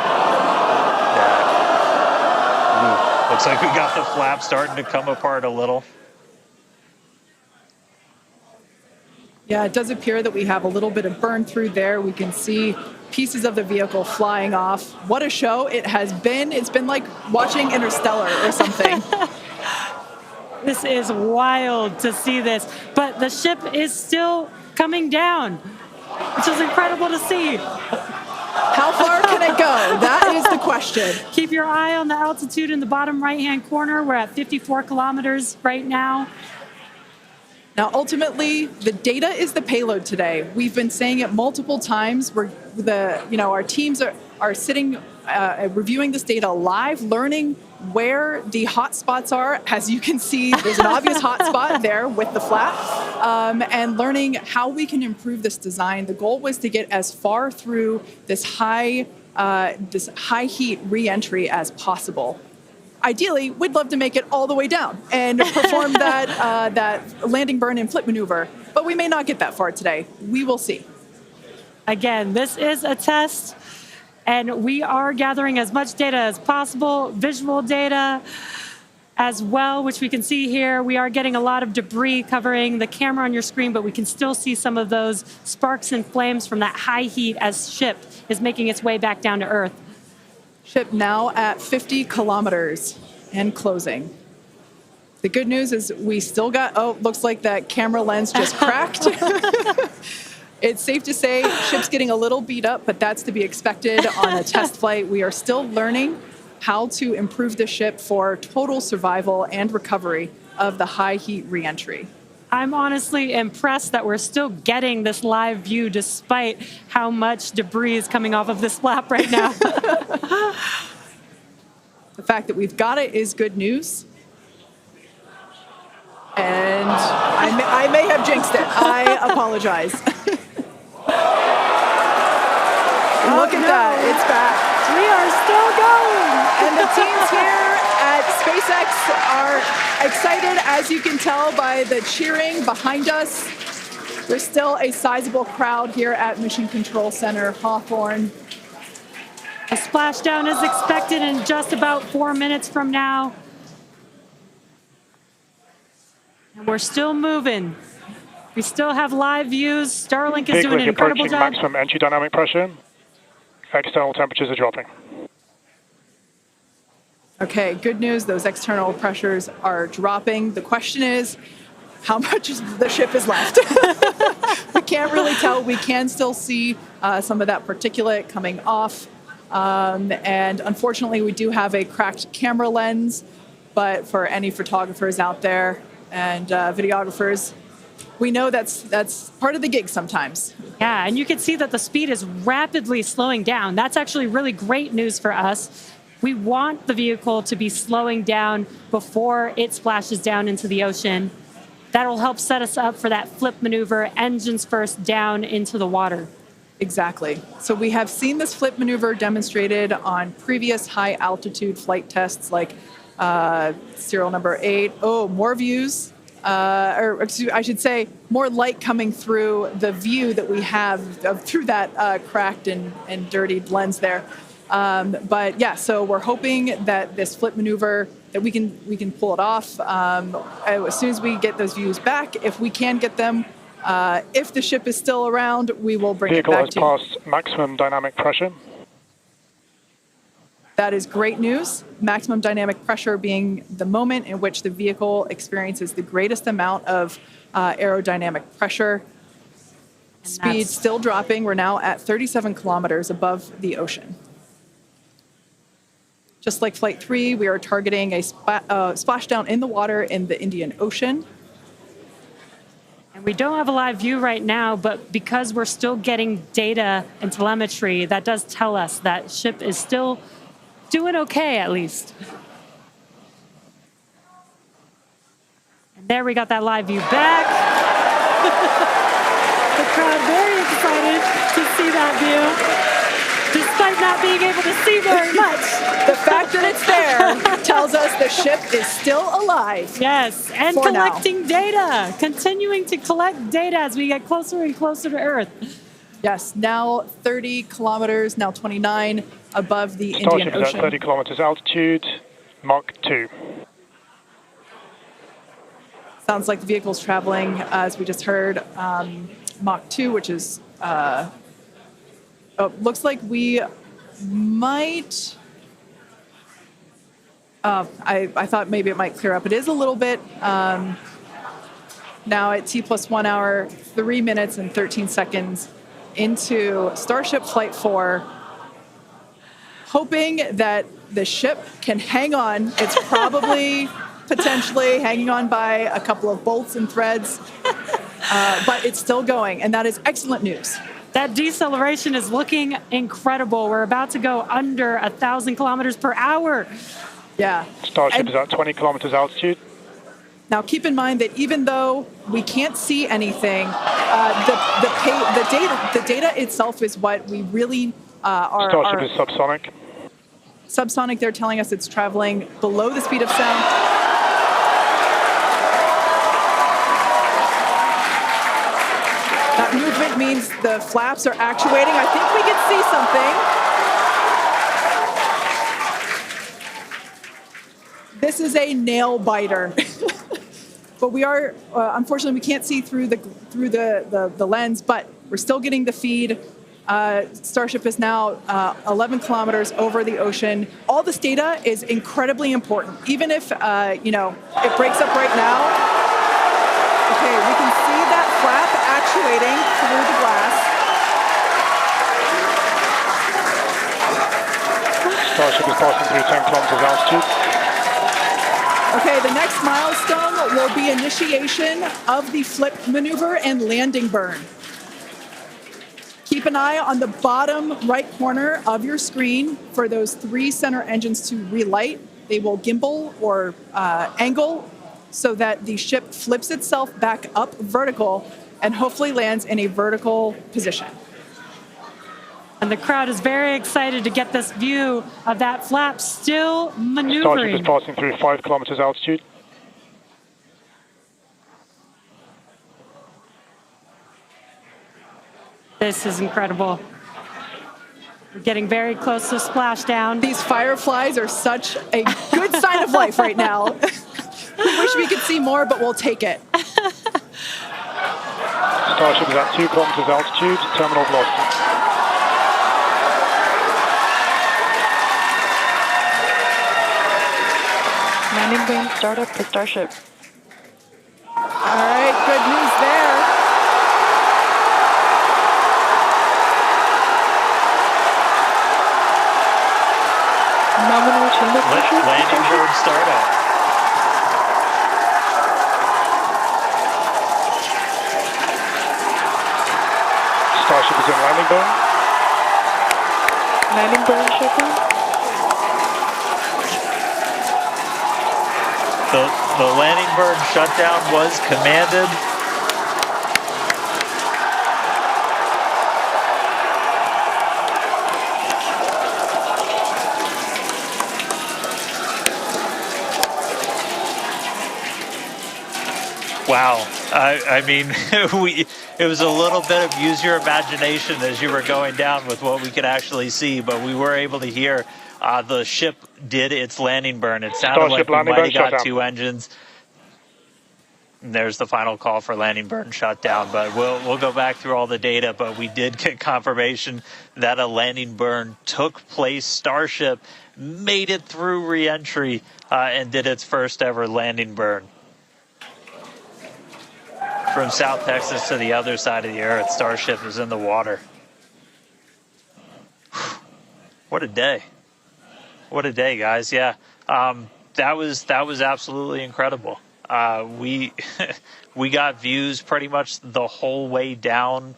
looks like we got the flap starting to come apart a little. Yeah, it does appear that we have a little bit of burn through there. We can see pieces of the vehicle flying off. What a show it has been. It's been like watching Interstellar or something. This is wild to see this, but the ship is still coming down, which is incredible to see. How far can it go? That is the question. Keep your eye on the altitude in the bottom right-hand corner. We're at 54 kilometers right now. Now, ultimately, the data is the payload today. We've been saying it multiple times. Our teams are sitting, reviewing this data live, learning where the hot spots are. As you can see, there's an obvious hot spot there with the flap, and learning how we can improve this design. The goal was to get as far through this high heat re-entry as possible. Ideally, we'd love to make it all the way down and perform that landing burn and flip maneuver, but we may not get that far today. We will see. Again, this is a test, and we are gathering as much data as possible, visual data as well, which we can see here. We are getting a lot of debris covering the camera on your screen, but we can still see some of those sparks and flames from that high heat as ship is making its way back down to Earth. Ship now at 50 kilometers and closing. The good news is we still got, looks like that camera lens just cracked. It's safe to say ship's getting a little beat up, but that's to be expected on a test flight. We are still learning how to improve the ship for total survival and recovery of the high heat reentry. I'm honestly impressed that we're still getting this live view despite how much debris is coming off of this flap right now. The fact that we've got it is good news. And I may have jinxed it. I apologize. Look at that. It's back. We are still going. And the team's here at SpaceX are excited, as you can tell by the cheering behind us. There's still a sizable crowd here at Mission Control Center Hawthorne. A splashdown is expected in just about 4 minutes from now. And we're still moving. We still have live views. Starlink is doing an incredible approaching job. maximum entry dynamic pressure. External temperatures are dropping. Okay, good news. Those external pressures are dropping. The question is, how much the ship is left? We can't really tell. We can still see some of that particulate coming off. And unfortunately, we do have a cracked camera lens. But for any photographers out there and videographers, we know that's part of the gig sometimes. Yeah, and you can see that the speed is rapidly slowing down. That's actually really great news for us. We want the vehicle to be slowing down before it splashes down into the ocean. That'll help set us up for that flip maneuver, engines first, down into the water. Exactly. So we have seen this flip maneuver demonstrated on previous high altitude flight tests like serial number 8. Oh, more views. Or I should say, more light coming through the view that we have through that cracked and dirtied lens there. But yeah, so we're hoping that this flip maneuver, that we can pull it off as soon as we get those views back. If we can get them, if the ship is still around, we will bring it back to you. Vehicle has passed maximum dynamic pressure. That is great news. Maximum dynamic pressure being the moment in which the vehicle experiences the greatest amount of aerodynamic pressure. Speed still dropping. We're now at 37 kilometers above the ocean. Just like Flight 3, we are targeting a splashdown in the water in the Indian Ocean. And we don't have a live view right now, but because we're still getting data and telemetry, that does tell us that ship is still doing okay, at least. And there we got that live view back. The crowd very excited to see that view, despite not being able to see very much. The fact that it's there tells us the ship is still alive. Yes, and collecting data, continuing to collect data as we get closer and closer to Earth. Yes, now 30 kilometers, now 29 above the Indian Starship is Ocean. at 30 kilometers altitude, Mach 2. Sounds like the vehicle's traveling, as we just heard, Mach 2, which is, looks like we might, I thought maybe it might clear up. It is a little bit, now at T plus 1 hour, 3 minutes and 13 seconds into Starship Flight 4, hoping that the ship can hang on. It's probably potentially hanging on by a couple of bolts and threads, but it's still going, and that is excellent news. That deceleration is looking incredible. We're about to go under 1,000 kilometers per hour. Yeah. Starship is at 20 kilometers altitude. Now, keep in mind that even though we can't see anything, the data itself is what we really are. Starship is subsonic. Subsonic, they're telling us it's traveling below the speed of sound. That movement means the flaps are actuating. I think we can see something. This is a nail biter. But we are, unfortunately, we can't see through the lens, but we're still getting the feed. Starship is now 11 kilometers over the ocean. All this data is incredibly important, even if, it breaks up right now. Okay, we can see that flap actuating through the glass. Starship is passing through 10 kilometers altitude. Okay, the next milestone will be initiation of the flip maneuver and landing burn. Keep an eye on the bottom right corner of your screen for those 3 center engines to relight. They will gimbal or angle so that the ship flips itself back up vertical and hopefully lands in a vertical position. And the crowd is very excited to get this view of that flap still Starship maneuvering. is passing through 5 kilometers altitude. This is incredible. We're getting very close to splashdown. These fireflies are such a good sign of life right now. We wish we could see more, but we'll take it. Starship is at 2 kilometers altitude, terminal velocity. Landing burn startup for Starship. All right, good news there. Nominal chamber pressure. Landing burn startup. Starship is in landing burn. Landing burn shutdown. The landing burn shutdown was commanded. Wow. I mean, it was a little bit of use your imagination as you were going down with what we could actually see, but we were able to hear the ship did its landing burn. It sounded Starship like we might have got shutdown. 2 engines. And there's the final call for landing burn shutdown, but we'll go back through all the data, but we did get confirmation that a landing burn took place. Starship made it through re-entry and did its first ever landing burn. From South Texas to the other side of the earth, Starship is in the water. What a day. What a day, guys. Yeah, that was absolutely incredible. We got views pretty much the whole way down.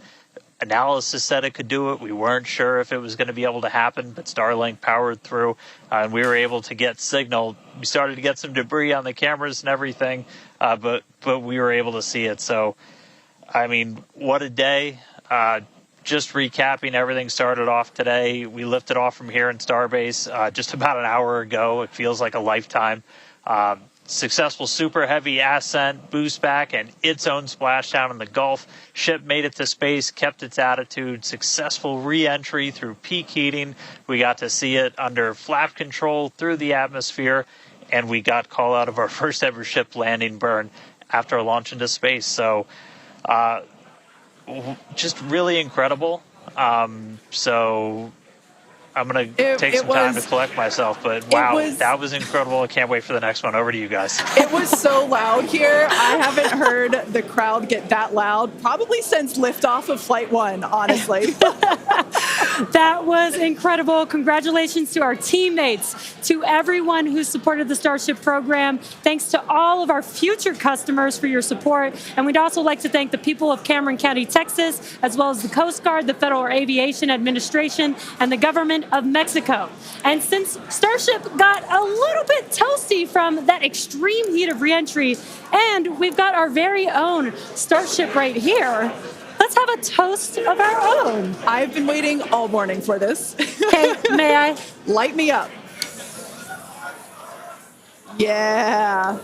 Analysis said it could do it. We weren't sure if it was going to be able to happen, but Starlink powered through, and we were able to get signal. We started to get some debris on the cameras and everything, but we were able to see it. So, I mean, what a day. Just recapping, everything started off today. We lifted off from here in Starbase just about an hour ago. It feels like a lifetime. Successful super heavy ascent, boost back, and its own splashdown in the Gulf. Ship made it to space, kept its attitude. Successful re-entry through peak heating. We got to see it under flap control through the atmosphere, and we got call out of our first ever ship landing burn after a launch into space. So, just really incredible. So I'm going to take some time to collect myself, but wow, that was incredible. I can't wait for the next one. Over to you guys. It was so loud here. I haven't heard the crowd get that loud probably since liftoff of Flight 1, honestly. That was incredible. Congratulations to our teammates, to everyone who supported the Starship program. Thanks to all of our future customers for your support. And we'd also like to thank the people of Cameron County, Texas, as well as the Coast Guard, the Federal Aviation Administration, and the government of Mexico. And since Starship got a little bit toasty from that extreme heat of reentry, and we've got our very own Starship right here, let's have a toast of our own. I've been waiting all morning for this. Okay, may I? Light me up. Yeah.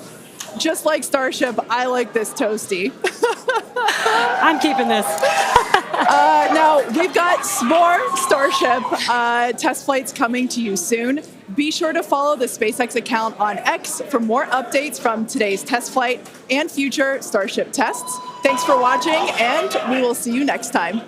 Just like Starship, I like this toasty. I'm keeping this. Now, we've got more Starship test flights coming to you soon. Be sure to follow the SpaceX account on X for more updates from today's test flight and future Starship tests. Thanks for watching, and we will see you next time.